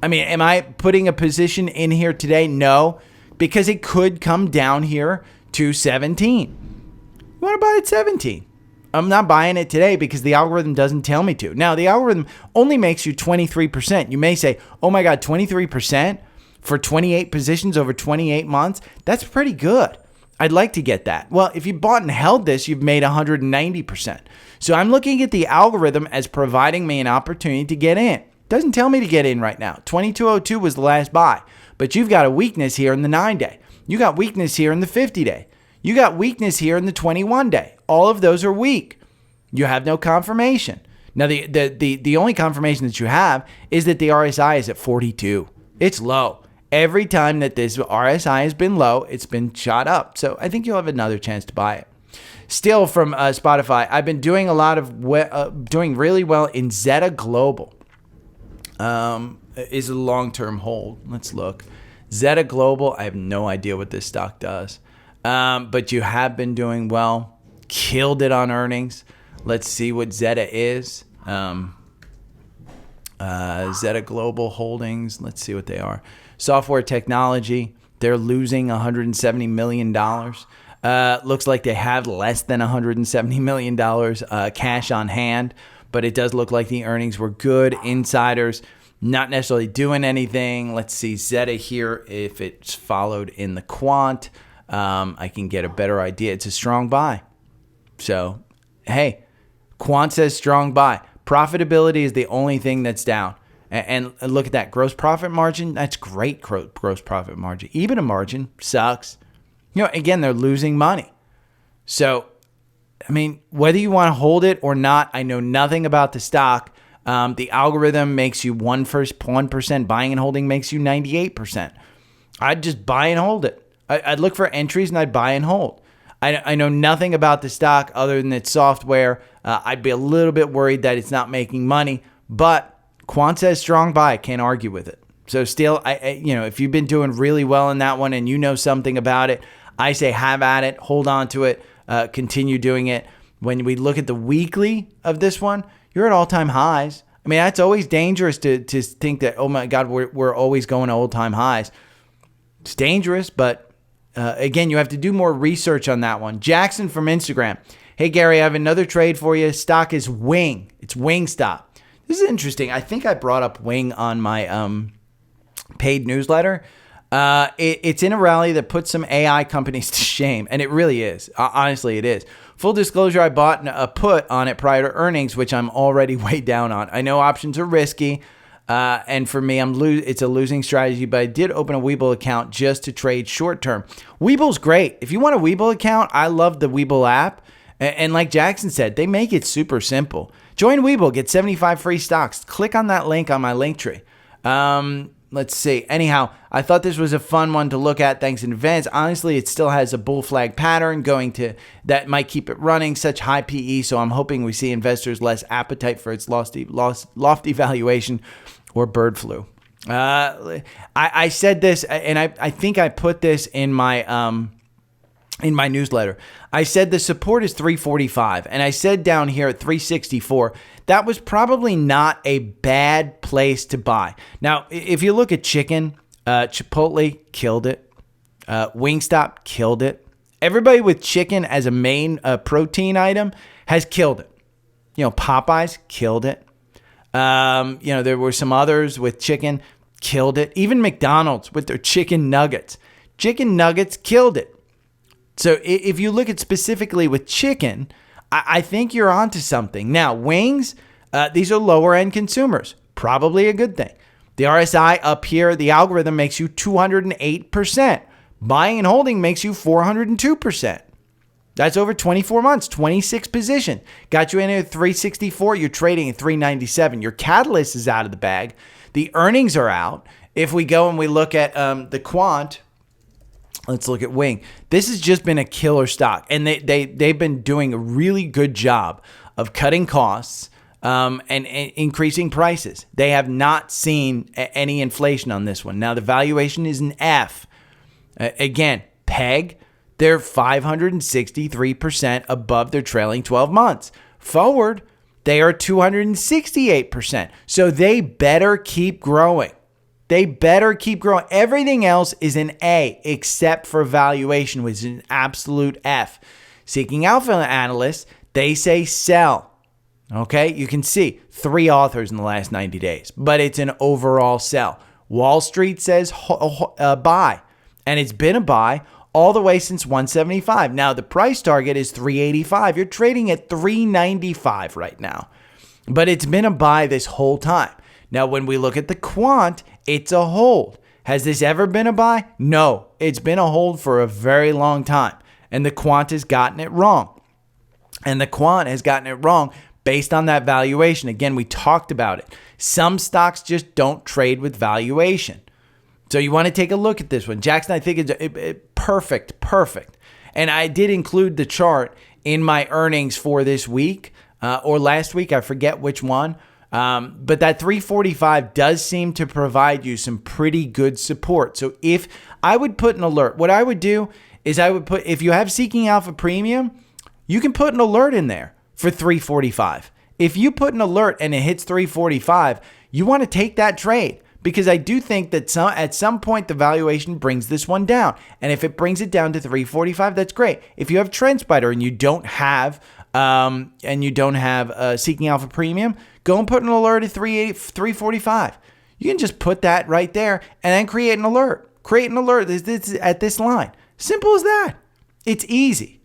I mean, am I putting a position in here today? No, because it could come down here to 17. You want to buy it 17? I'm not buying it today because the algorithm doesn't tell me to. Now, the algorithm only makes you 23%. You may say, oh my God, 23% for 28 positions over 28 months? That's pretty good. I'd like to get that. Well, if you bought and held this, you've made 190%. So I'm looking at the algorithm as providing me an opportunity to get in. Doesn't tell me to get in right now. 2202 was the last buy, but you've got a weakness here in the 9-day. You got weakness here in the 50-day. You got weakness here in the 21-day. All of those are weak. You have no confirmation. Now, the only confirmation that you have is that the RSI is at 42. It's low. Every time that this RSI has been low, it's been shot up. So I think you'll have another chance to buy it. Still from Spotify, I've been doing doing really well in Zeta Global. Is a long-term hold. Let's look. Zeta Global, I have no idea what this stock does. But you have been doing well. Killed it on earnings. Let's see what Zeta is. Zeta Global Holdings. Let's see what they are. Software technology. They're losing $170 million. Looks like they have less than $170 million cash on hand. But it does look like the earnings were good. Insiders not necessarily doing anything. Let's see Zeta here. If it's followed in the quant, I can get a better idea. It's a strong buy. So, hey, quant says strong buy. Profitability is the only thing that's down. And look at that. Gross profit margin, that's great gross profit margin. EBITDA margin sucks. You know, again, they're losing money. So, I mean, whether you want to hold it or not, I know nothing about the stock. The algorithm makes you 1%. Buying and holding makes you 98%. I'd just buy and hold it. I'd look for entries and I'd buy and hold. I know nothing about the stock other than its software. I'd be a little bit worried that it's not making money, but quant says strong buy. Can't argue with it. So still, if you've been doing really well in that one and you know something about it, I say have at it, hold on to it, continue doing it. When we look at the weekly of this one, you're at all-time highs. I mean, that's always dangerous to think that, oh my God, we're always going to all-time highs. It's dangerous, but again, you have to do more research on that one. Jackson from Instagram. Hey, Gary, I have another trade for you. Stock is Wing. It's Wingstop. This is interesting. I think I brought up Wing on my paid newsletter. It's in a rally that puts some AI companies to shame, and it really is. Honestly, it is. Full disclosure, I bought a put on it prior to earnings, which I'm already way down on. I know options are risky, and for me, it's a losing strategy, but I did open a Webull account just to trade short term. Webull's great. If you want a Webull account, I love the Webull app. And like Jackson said, they make it super simple. Join Webull, get 75 free stocks. Click on that link on my link tree. Let's see. Anyhow, I thought this was a fun one to look at. Thanks in advance. Honestly, it still has a bull flag pattern that might keep it running, such high PE. So I'm hoping we see investors less appetite for its lofty valuation or bird flu. I said this, and I think I put this in my newsletter. I said the support is 345, and I said down here at 364, that was probably not a bad place to buy. Now, if you look at chicken, Chipotle killed it. Wingstop killed it. Everybody with chicken as a main protein item has killed it. Popeyes killed it. There were some others with chicken, killed it. Even McDonald's with their chicken nuggets. Chicken nuggets killed it. So if you look at specifically with chicken, I think you're onto something. Now, wings, these are lower end consumers. Probably a good thing. The RSI up here, the algorithm makes you 208%. Buying and holding makes you 402%. That's over 24 months, 26 position. Got you in at 364. You're trading at 397. Your catalyst is out of the bag. The earnings are out. If we go and we look at the quant, let's look at Wing. This has just been a killer stock, and they've been doing a really good job of cutting costs and increasing prices. They have not seen any inflation on this one. Now, the valuation is an F. Again, PEG, they're 563% above their trailing 12 months. Forward, they are 268%. So they better keep growing. They better keep growing. Everything else is an A except for valuation, which is an absolute F. Seeking Alpha analysts, they say sell. Okay, you can see 3 authors in the last 90 days, but it's an overall sell. Wall Street says buy, and it's been a buy all the way since 175. Now, the price target is 385. You're trading at 395 right now, but it's been a buy this whole time. Now, when we look at the quant, it's a hold. Has this ever been a buy? No, it's been a hold for a very long time, and the quant has gotten it wrong. And the quant has gotten it wrong based on that valuation. Again, we talked about it. Some stocks just don't trade with valuation. So you want to take a look at this one. Jackson, I think it's perfect. And I did include the chart in my earnings for this week or last week. I forget which one. But that 345 does seem to provide you some pretty good support. So if I would put an alert, what I would do is I would put, if you have Seeking Alpha Premium, you can put an alert in there for 345. If you put an alert and it hits 345, you want to take that trade, because I do think that at some point the valuation brings this one down. And if it brings it down to 345, that's great. If you have Trendspider and you don't have Seeking Alpha Premium, go and put an alert at 345. You can just put that right there and then create an alert. Create an alert at this line. Simple as that. It's easy.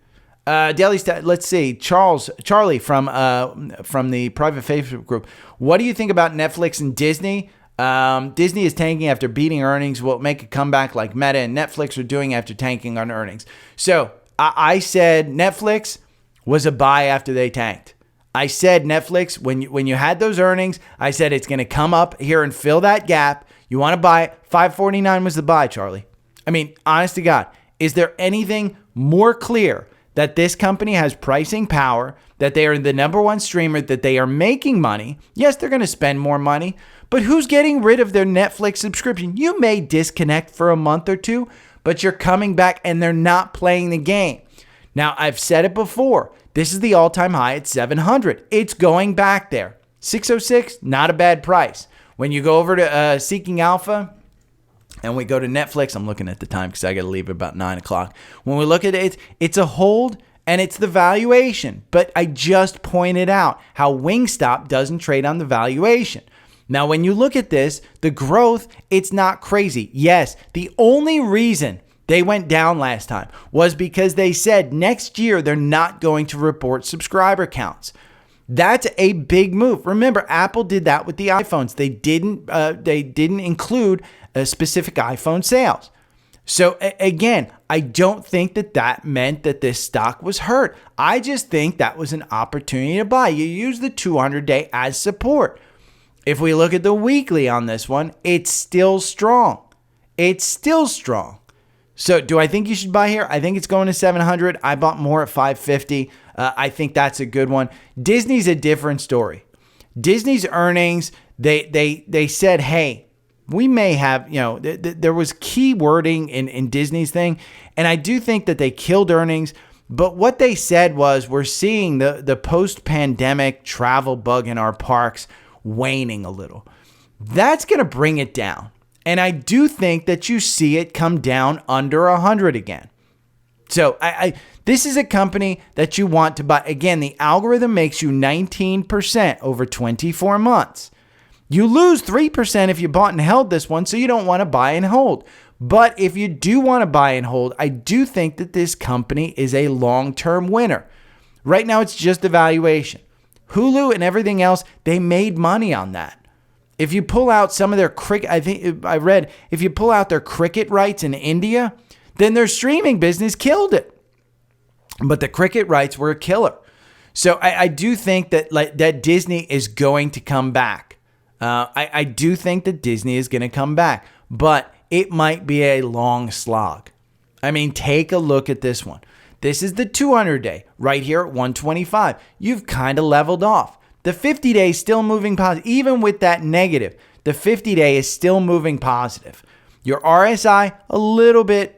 Daily stat. Let's see. Charlie from the private Facebook group. What do you think about Netflix and Disney? Disney is tanking after beating earnings. Will it make a comeback like Meta and Netflix are doing after tanking on earnings? So I said Netflix was a buy after they tanked. I said Netflix, when you had those earnings, I said it's going to come up here and fill that gap. You want to buy it. $5.49 was the buy, Charlie. I mean, honest to God, is there anything more clear that this company has pricing power, that they are the number one streamer, that they are making money? Yes, they're going to spend more money, but who's getting rid of their Netflix subscription? You may disconnect for a month or two, but you're coming back and they're not playing the game. Now, I've said it before. This is the all-time high at 700. It's going back there. 606, not a bad price. When you go over to Seeking Alpha and we go to Netflix, I'm looking at the time because I got to leave at about 9 o'clock. When we look at it, it's a hold and it's the valuation. But I just pointed out how Wingstop doesn't trade on the valuation. Now, when you look at this, the growth, it's not crazy. Yes, the only reason they went down last time was because they said next year they're not going to report subscriber counts. That's a big move. Remember, Apple did that with the iPhones. They didn't include specific iPhone sales. So again, I don't think that meant that this stock was hurt. I just think that was an opportunity to buy. You use the 200-day as support. If we look at the weekly on this one, it's still strong. It's still strong. So do I think you should buy here? I think it's going to 700. I bought more at 550. I think that's a good one. Disney's a different story. Disney's earnings, they said, hey, we may have, there was key wording in Disney's thing. And I do think that they killed earnings. But what they said was, we're seeing the post-pandemic travel bug in our parks waning a little. That's going to bring it down. And I do think that you see it come down under 100 again. So this is a company that you want to buy. Again, the algorithm makes you 19% over 24 months. You lose 3% if you bought and held this one, so you don't want to buy and hold. But if you do want to buy and hold, I do think that this company is a long-term winner. Right now, it's just a valuation. Hulu and everything else, they made money on that. If you pull out some of their cricket, I read, if you pull out their cricket rights in India, then their streaming business killed it. But the cricket rights were a killer. So I do think that that Disney is going to come back. I do think that Disney is going to come back, but it might be a long slog. I mean, take a look at this one. This is the 200-day right here at 125. You've kind of leveled off. The 50-day is still moving positive. Even with that negative, the 50-day is still moving positive. Your RSI, a little bit,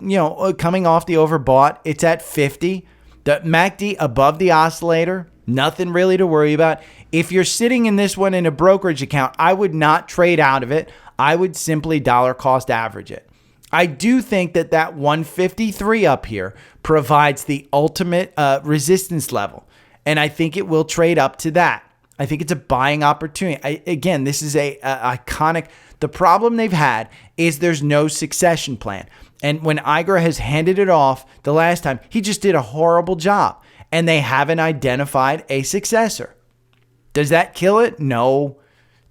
coming off the overbought. It's at 50. The MACD above the oscillator, nothing really to worry about. If you're sitting in this one in a brokerage account, I would not trade out of it. I would simply dollar cost average it. I do think that 153 up here provides the ultimate resistance level, and I think it will trade up to that. I think it's a buying opportunity. Again, this is a iconic. The problem they've had is there's no succession plan. And when Iger has handed it off the last time, he just did a horrible job. And they haven't identified a successor. Does that kill it? No.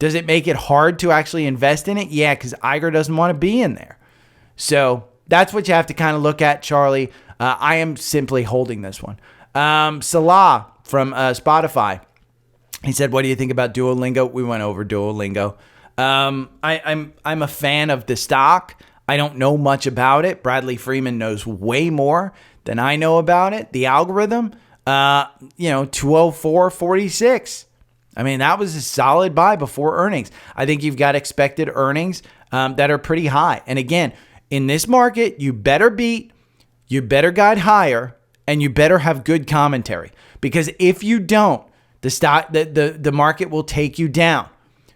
Does it make it hard to actually invest in it? Yeah, because Iger doesn't want to be in there. So that's what you have to kind of look at, Charlie. I am simply holding this one. Salah from Spotify. He said, what do you think about Duolingo? We went over Duolingo. I'm a fan of the stock. I don't know much about it. Bradley Freeman knows way more than I know about it. The algorithm, 204.46. I mean, that was a solid buy before earnings. I think you've got expected earnings that are pretty high. And again, in this market, you better beat, you better guide higher, and you better have good commentary. Because if you don't, the market will take you down.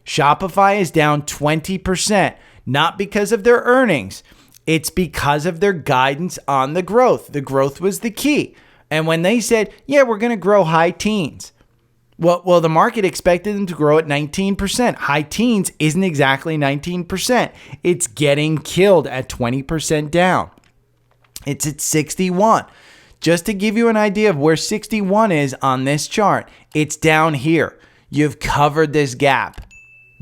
Shopify is down 20%, not because of their earnings. It's because of their guidance on the growth. The growth was the key. And when they said, yeah, we're going to grow high teens. Well, the market expected them to grow at 19%. High teens isn't exactly 19%. It's getting killed at 20% down. It's at 61. Just to give you an idea of where 61 is on this chart, it's down here. You've covered this gap.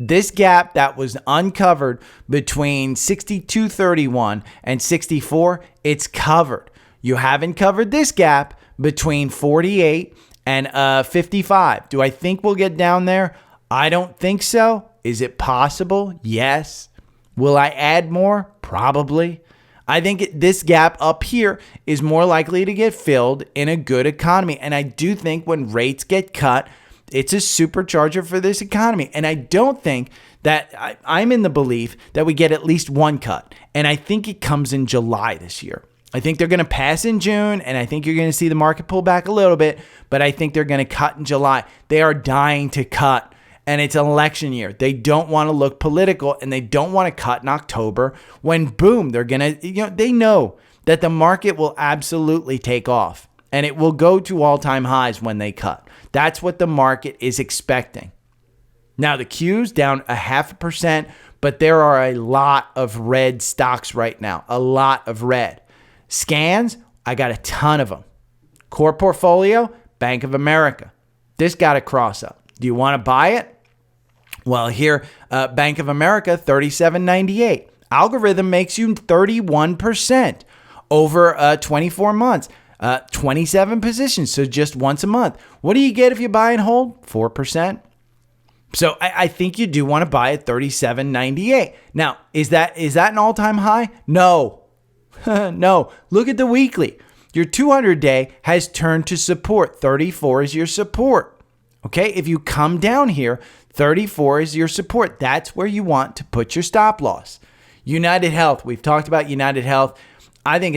This gap that was uncovered between 62.31 and 64, it's covered. You haven't covered this gap between 48 and 55. Do I think we'll get down there? I don't think so. Is it possible? Yes. Will I add more? Probably. I think this gap up here is more likely to get filled in a good economy. And I do think when rates get cut, it's a supercharger for this economy. And I don't think that I'm in the belief that we get at least one cut. And I think it comes in July this year. I think they're going to pass in June, and I think you're going to see the market pull back a little bit, but I think they're going to cut in July. They are dying to cut, and it's an election year. They don't want to look political, and they don't want to cut in October when, boom, they're going to, they know that the market will absolutely take off, and it will go to all-time highs when they cut. That's what the market is expecting. Now, the Q's down 0.5%, but there are a lot of red stocks right now, a lot of red. Scans, I got a ton of them. Core portfolio, Bank of America. This got a cross up. Do you want to buy it? Well, here, Bank of America, $37.98. Algorithm makes you 31% over 24 months. 27 positions, so just once a month. What do you get if you buy and hold? 4%. So I think you do want to buy at $37.98. Now, is that an all-time high? No. No. Look at the weekly. Your 200-day has turned to support. 34 is your support. Okay? If you come down here, 34 is your support. That's where you want to put your stop loss. United Health. We've talked about United Health. I think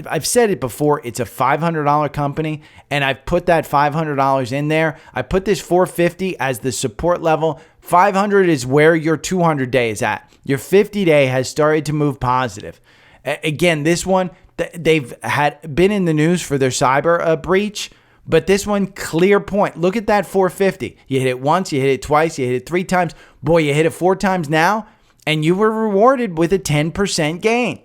I've said it before, it's a $500 company, and I've put that $500 in there. I put this $450 as the support level. $500 is where your 200-day is at. Your 50-day has started to move positive. Again, this one, they've been in the news for their cyber breach, but this one, clear point. Look at that 450. You hit it once, you hit it twice, you hit it 3 times. Boy, you hit it 4 times now, and you were rewarded with a 10% gain.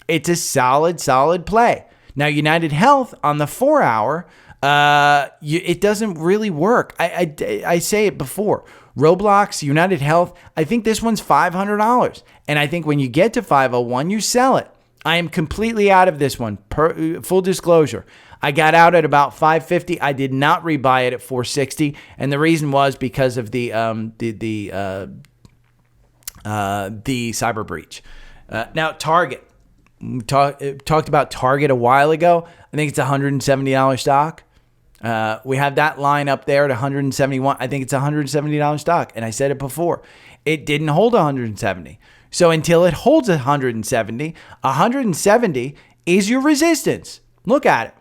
It's a solid play. Now, United Health on the 4 hour, it doesn't really work. I say it before. Roblox, United Health, I think this one's $500. And I think when you get to 501, you sell it. I am completely out of this one. Full disclosure. I got out at about 550. I did not rebuy it at 460, and the reason was because of the cyber breach. Now, Target. We talked about Target a while ago. I think it's a $170 stock. We have that line up there at 171. I think it's a $170 stock, and I said it before. It didn't hold 170. So until it holds 170 is your resistance. Look at it.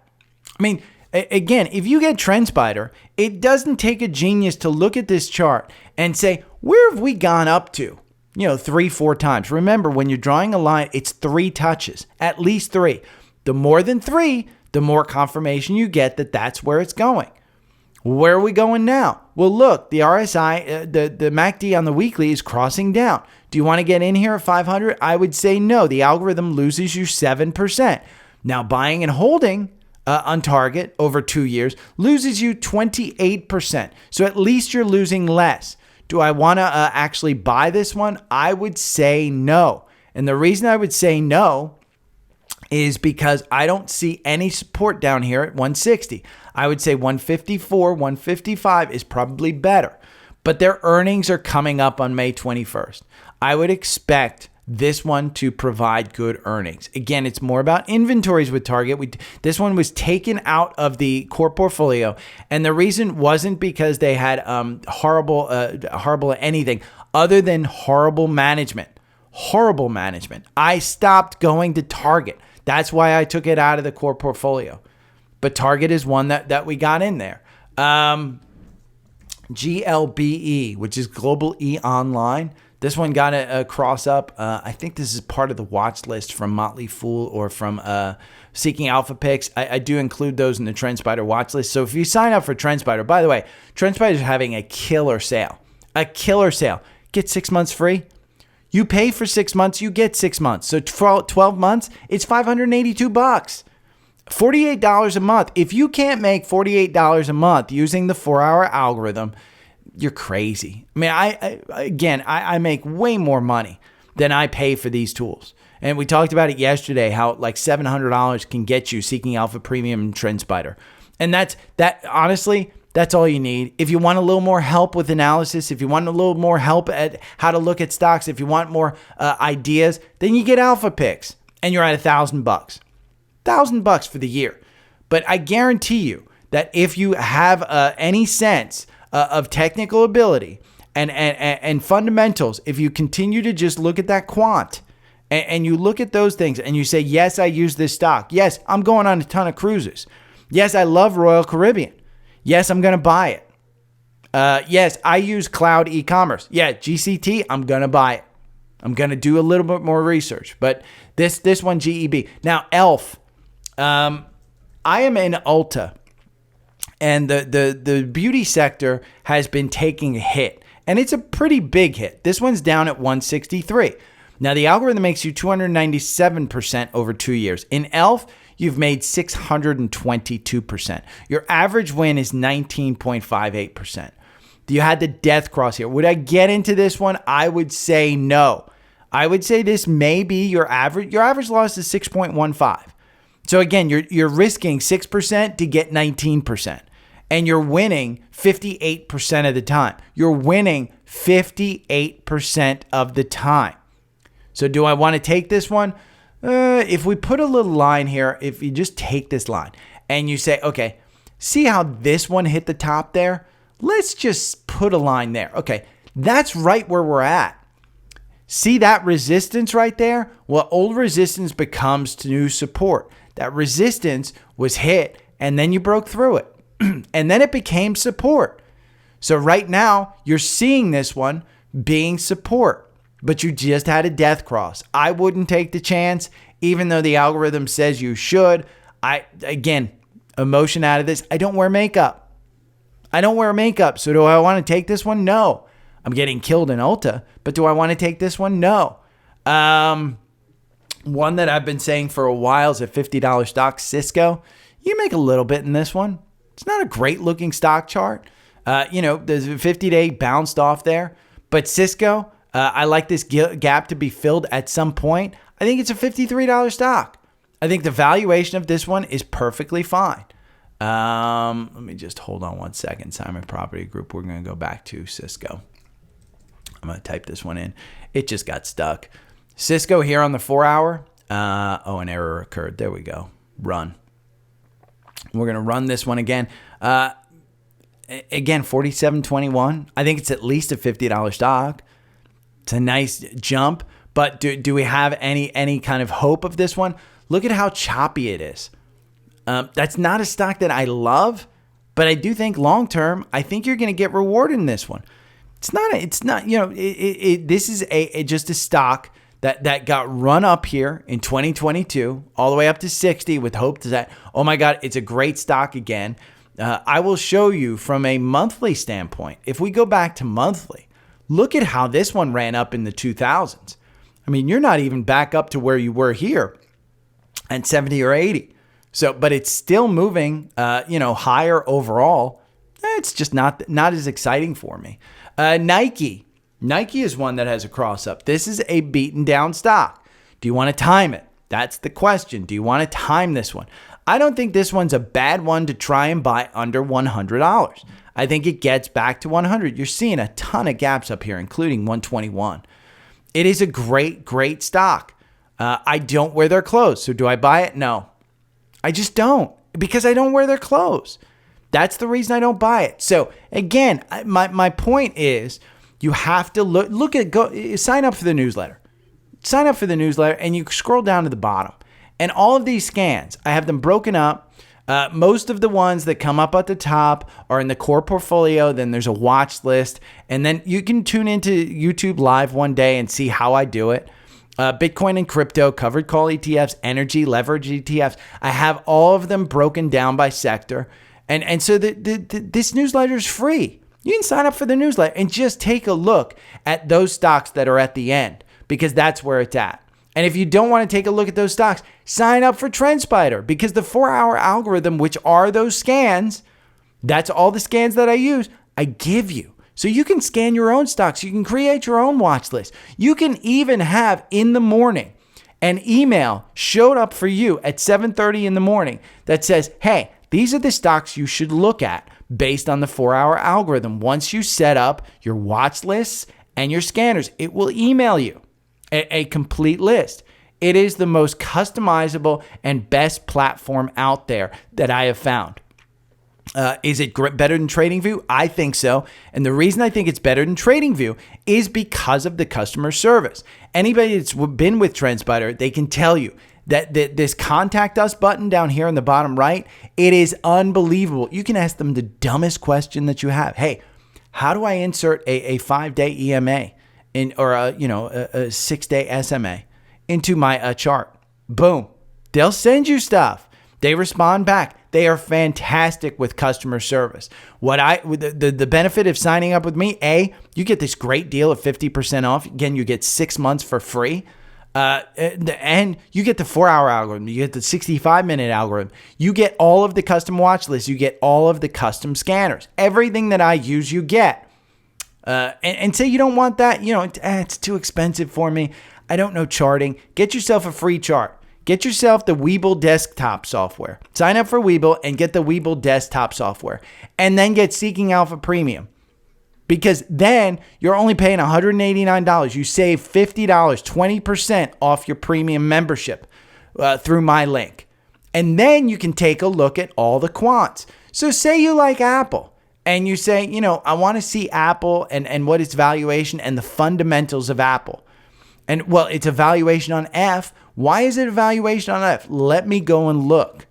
I mean, again, if you get Trendspider, it doesn't take a genius to look at this chart and say, where have we gone up to? 3-4 times. Remember, when you're drawing a line, it's 3 touches, at least 3. The more than 3, the more confirmation you get that that's where it's going. Where are we going now? Well, look, the RSI, the MACD on the weekly is crossing down. Do you want to get in here at 500? I would say no. The algorithm loses you 7%. Now, buying and holding on Target over 2 years loses you 28%. So at least you're losing less. Do I want to actually buy this one? I would say no. And the reason I would say no is because I don't see any support down here at 160. I would say 154, 155 is probably better. But their earnings are coming up on May 21st. I would expect this one to provide good earnings. Again, it's more about inventories with Target. This one was taken out of the core portfolio, and the reason wasn't because they had horrible anything other than horrible management. Horrible management. I stopped going to Target. That's why I took it out of the core portfolio. But Target is one that we got in there. GLBE, which is Global E Online. This one got a cross up. I think this is part of the watch list from Motley Fool or from Seeking Alpha Picks. I do include those in the Trendspider watch list. So if you sign up for Trendspider, by the way, Trendspider is having a killer sale. A killer sale. Get 6 months free. You pay for 6 months, you get 6 months. So 12 months, it's $582. $48 a month. If you can't make $48 a month using the 4-hour algorithm, you're crazy. I mean, I make way more money than I pay for these tools. And we talked about it yesterday, how like $700 can get you Seeking Alpha Premium and Trendspider. And honestly, that's all you need. If you want a little more help with analysis, if you want a little more help at how to look at stocks, if you want more ideas, then you get Alpha Picks and you're at $1,000. $1,000 for the year. But I guarantee you that if you have any sense of technical ability and fundamentals, if you continue to just look at that quant and you look at those things and you say, yes, I use this stock. Yes, I'm going on a ton of cruises. Yes, I love Royal Caribbean. Yes, I'm going to buy it. Yes, I use cloud e-commerce. Yeah, GCT, I'm going to buy it. I'm going to do a little bit more research. But this one, GEB. Now, ELF. I am in Ulta. And the beauty sector has been taking a hit. And it's a pretty big hit. This one's down at 163. Now, the algorithm makes you 297% over 2 years. In ELF, you've made 622%. Your average win is 19.58%. You had the death cross here. Would I get into this one? I would say no. I would say this may be your average. Your average loss is 6.15. So again, you're risking 6% to get 19%. And you're winning 58% of the time. You're winning 58% of the time. So do I want to take this one? If we put a little line here, if you just take this line and you say, okay, see how this one hit the top there? Let's just put a line there. Okay, that's right where we're at. See that resistance right there? Well, old resistance becomes new support. That resistance was hit and then you broke through it. And then it became support. So right now, you're seeing this one being support, but you just had a death cross. I wouldn't take the chance, even though the algorithm says you should. Again, emotion out of this. I don't wear makeup. So do I want to take this one? No. I'm getting killed in Ulta, but do I want to take this one? No. One that I've been saying for a while is a $50 stock, Cisco. You make a little bit in this one. It's not a great looking stock chart. There's a 50-day bounced off there. But Cisco, I like this gap to be filled at some point. I think it's a $53 stock. I think the valuation of this one is perfectly fine. Let me just hold on one second. Simon Property Group. We're going to go back to Cisco. I'm going to type this one in. It just got stuck. Cisco here on the 4-hour. An error occurred. There we go. Run. We're going to run this one again. Again, 47.21. I think it's at least a $50 stock. It's a nice jump. But do we have any kind of hope of this one? Look at how choppy it is. That's not a stock that I love, but I do think long term, I think you're going to get rewarded in this one. This is just a stock that got run up here in 2022, all the way up to 60 with hope that, oh my God, it's a great stock again. I will show you from a monthly standpoint. If we go back to monthly, look at how this one ran up in the 2000s. I mean, you're not even back up to where you were here at 70 or 80. So, but it's still moving, higher overall. It's just not as exciting for me. Nike is one that has a cross up. This is a beaten down stock. Do you want to time it? That's the question. Do you want to time this one? I don't think this one's a bad one to try and buy under $100. I think it gets back to 100. You're seeing a ton of gaps up here, including 121. It is a great stock. I don't wear their clothes. So do I buy it? No, I just don't, because I don't wear their clothes. That's the reason I don't buy it. So again, my point is you have to sign up for the newsletter. Sign up for the newsletter and you scroll down to the bottom. And all of these scans, I have them broken up. Most of the ones that come up at the top are in the core portfolio. Then there's a watch list. And then you can tune into YouTube Live one day and see how I do it. Bitcoin and crypto, covered call ETFs, energy, leverage ETFs. I have all of them broken down by sector. And so this newsletter is free. You can sign up for the newsletter and just take a look at those stocks that are at the end, because that's where it's at. And if you don't want to take a look at those stocks, sign up for Trendspider, because the 4-hour algorithm, which are those scans, that's all the scans that I use, I give you. So you can scan your own stocks. You can create your own watch list. You can even have in the morning an email showed up for you at 7:30 in the morning that says, hey, these are the stocks you should look at based on the 4-hour algorithm. Once you set up your watch lists and your scanners, it will email you a complete list. It is the most customizable and best platform out there that I have found. Is it better than TradingView? I think so. And the reason I think it's better than TradingView is because of the customer service. Anybody that's been with Trendspider, they can tell you that this contact us button down here in the bottom right, it is unbelievable. You can ask them the dumbest question that you have. Hey, how do I insert a 5-day EMA or a 6-day SMA into my chart? Boom. They'll send you stuff. They respond back. They are fantastic with customer service. The benefit of signing up with me, you get this great deal of 50% off. Again, you get 6 months for free. And you get the 4-hour algorithm. You get the 65-minute algorithm. You get all of the custom watch lists. You get all of the custom scanners. Everything that I use, you get. And say you don't want that. It's too expensive for me. I don't know charting. Get yourself a free chart. Get yourself the Webull desktop software. Sign up for Webull and get the Webull desktop software. And then get Seeking Alpha Premium. Because then you're only paying $189. You save $50, 20% off your premium membership through my link. And then you can take a look at all the quants. So say you like Apple and you say, I want to see Apple and what its valuation and the fundamentals of Apple. And well, it's a valuation on F. Why is it a valuation on F? Let me go and look.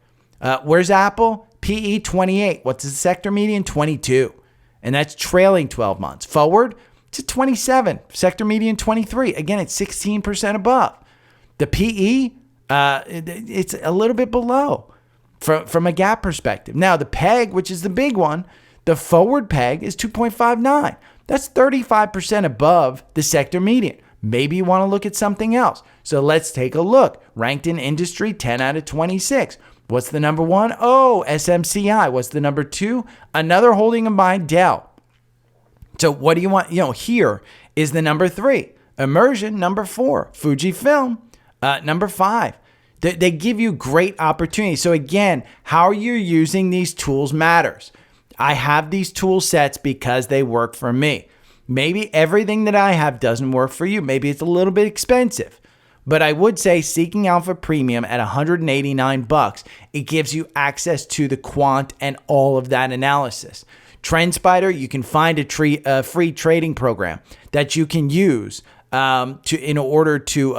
Where's Apple? PE 28. What's the sector median? 22. And that's trailing 12 months. Forward, it's at 27. Sector median 23. Again, it's 16% above. The PE, it's a little bit below from a gap perspective. Now, the PEG, which is the big one, the forward PEG is 2.59. That's 35% above the sector median. maybe you want to look at something else. So let's take a look. Ranked in industry, 10 out of 26. What's the number one? Oh, SMCI. What's the number two? Another holding of mine, Dell. So what do you want? Here is the number three. Immersion, number four. Fujifilm, number five. They give you great opportunities. So again, how you're using these tools matters. I have these tool sets because they work for me. Maybe everything that I have doesn't work for you. Maybe it's a little bit expensive. But I would say Seeking Alpha Premium at $189, it gives you access to the quant and all of that analysis. Trendspider, you can find a free trading program that you can use in order to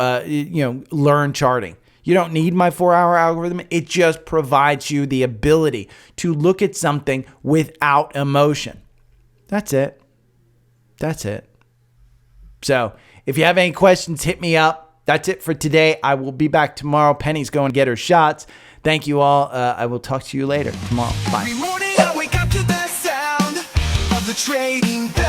learn charting. You don't need my 4-hour algorithm. It just provides you the ability to look at something without emotion. That's it. So if you have any questions, hit me up. That's it for today. I will be back tomorrow. Penny's going to get her shots. Thank you all. I will talk to you later tomorrow. Bye. Every morning I wake up to the sound of the trading bell.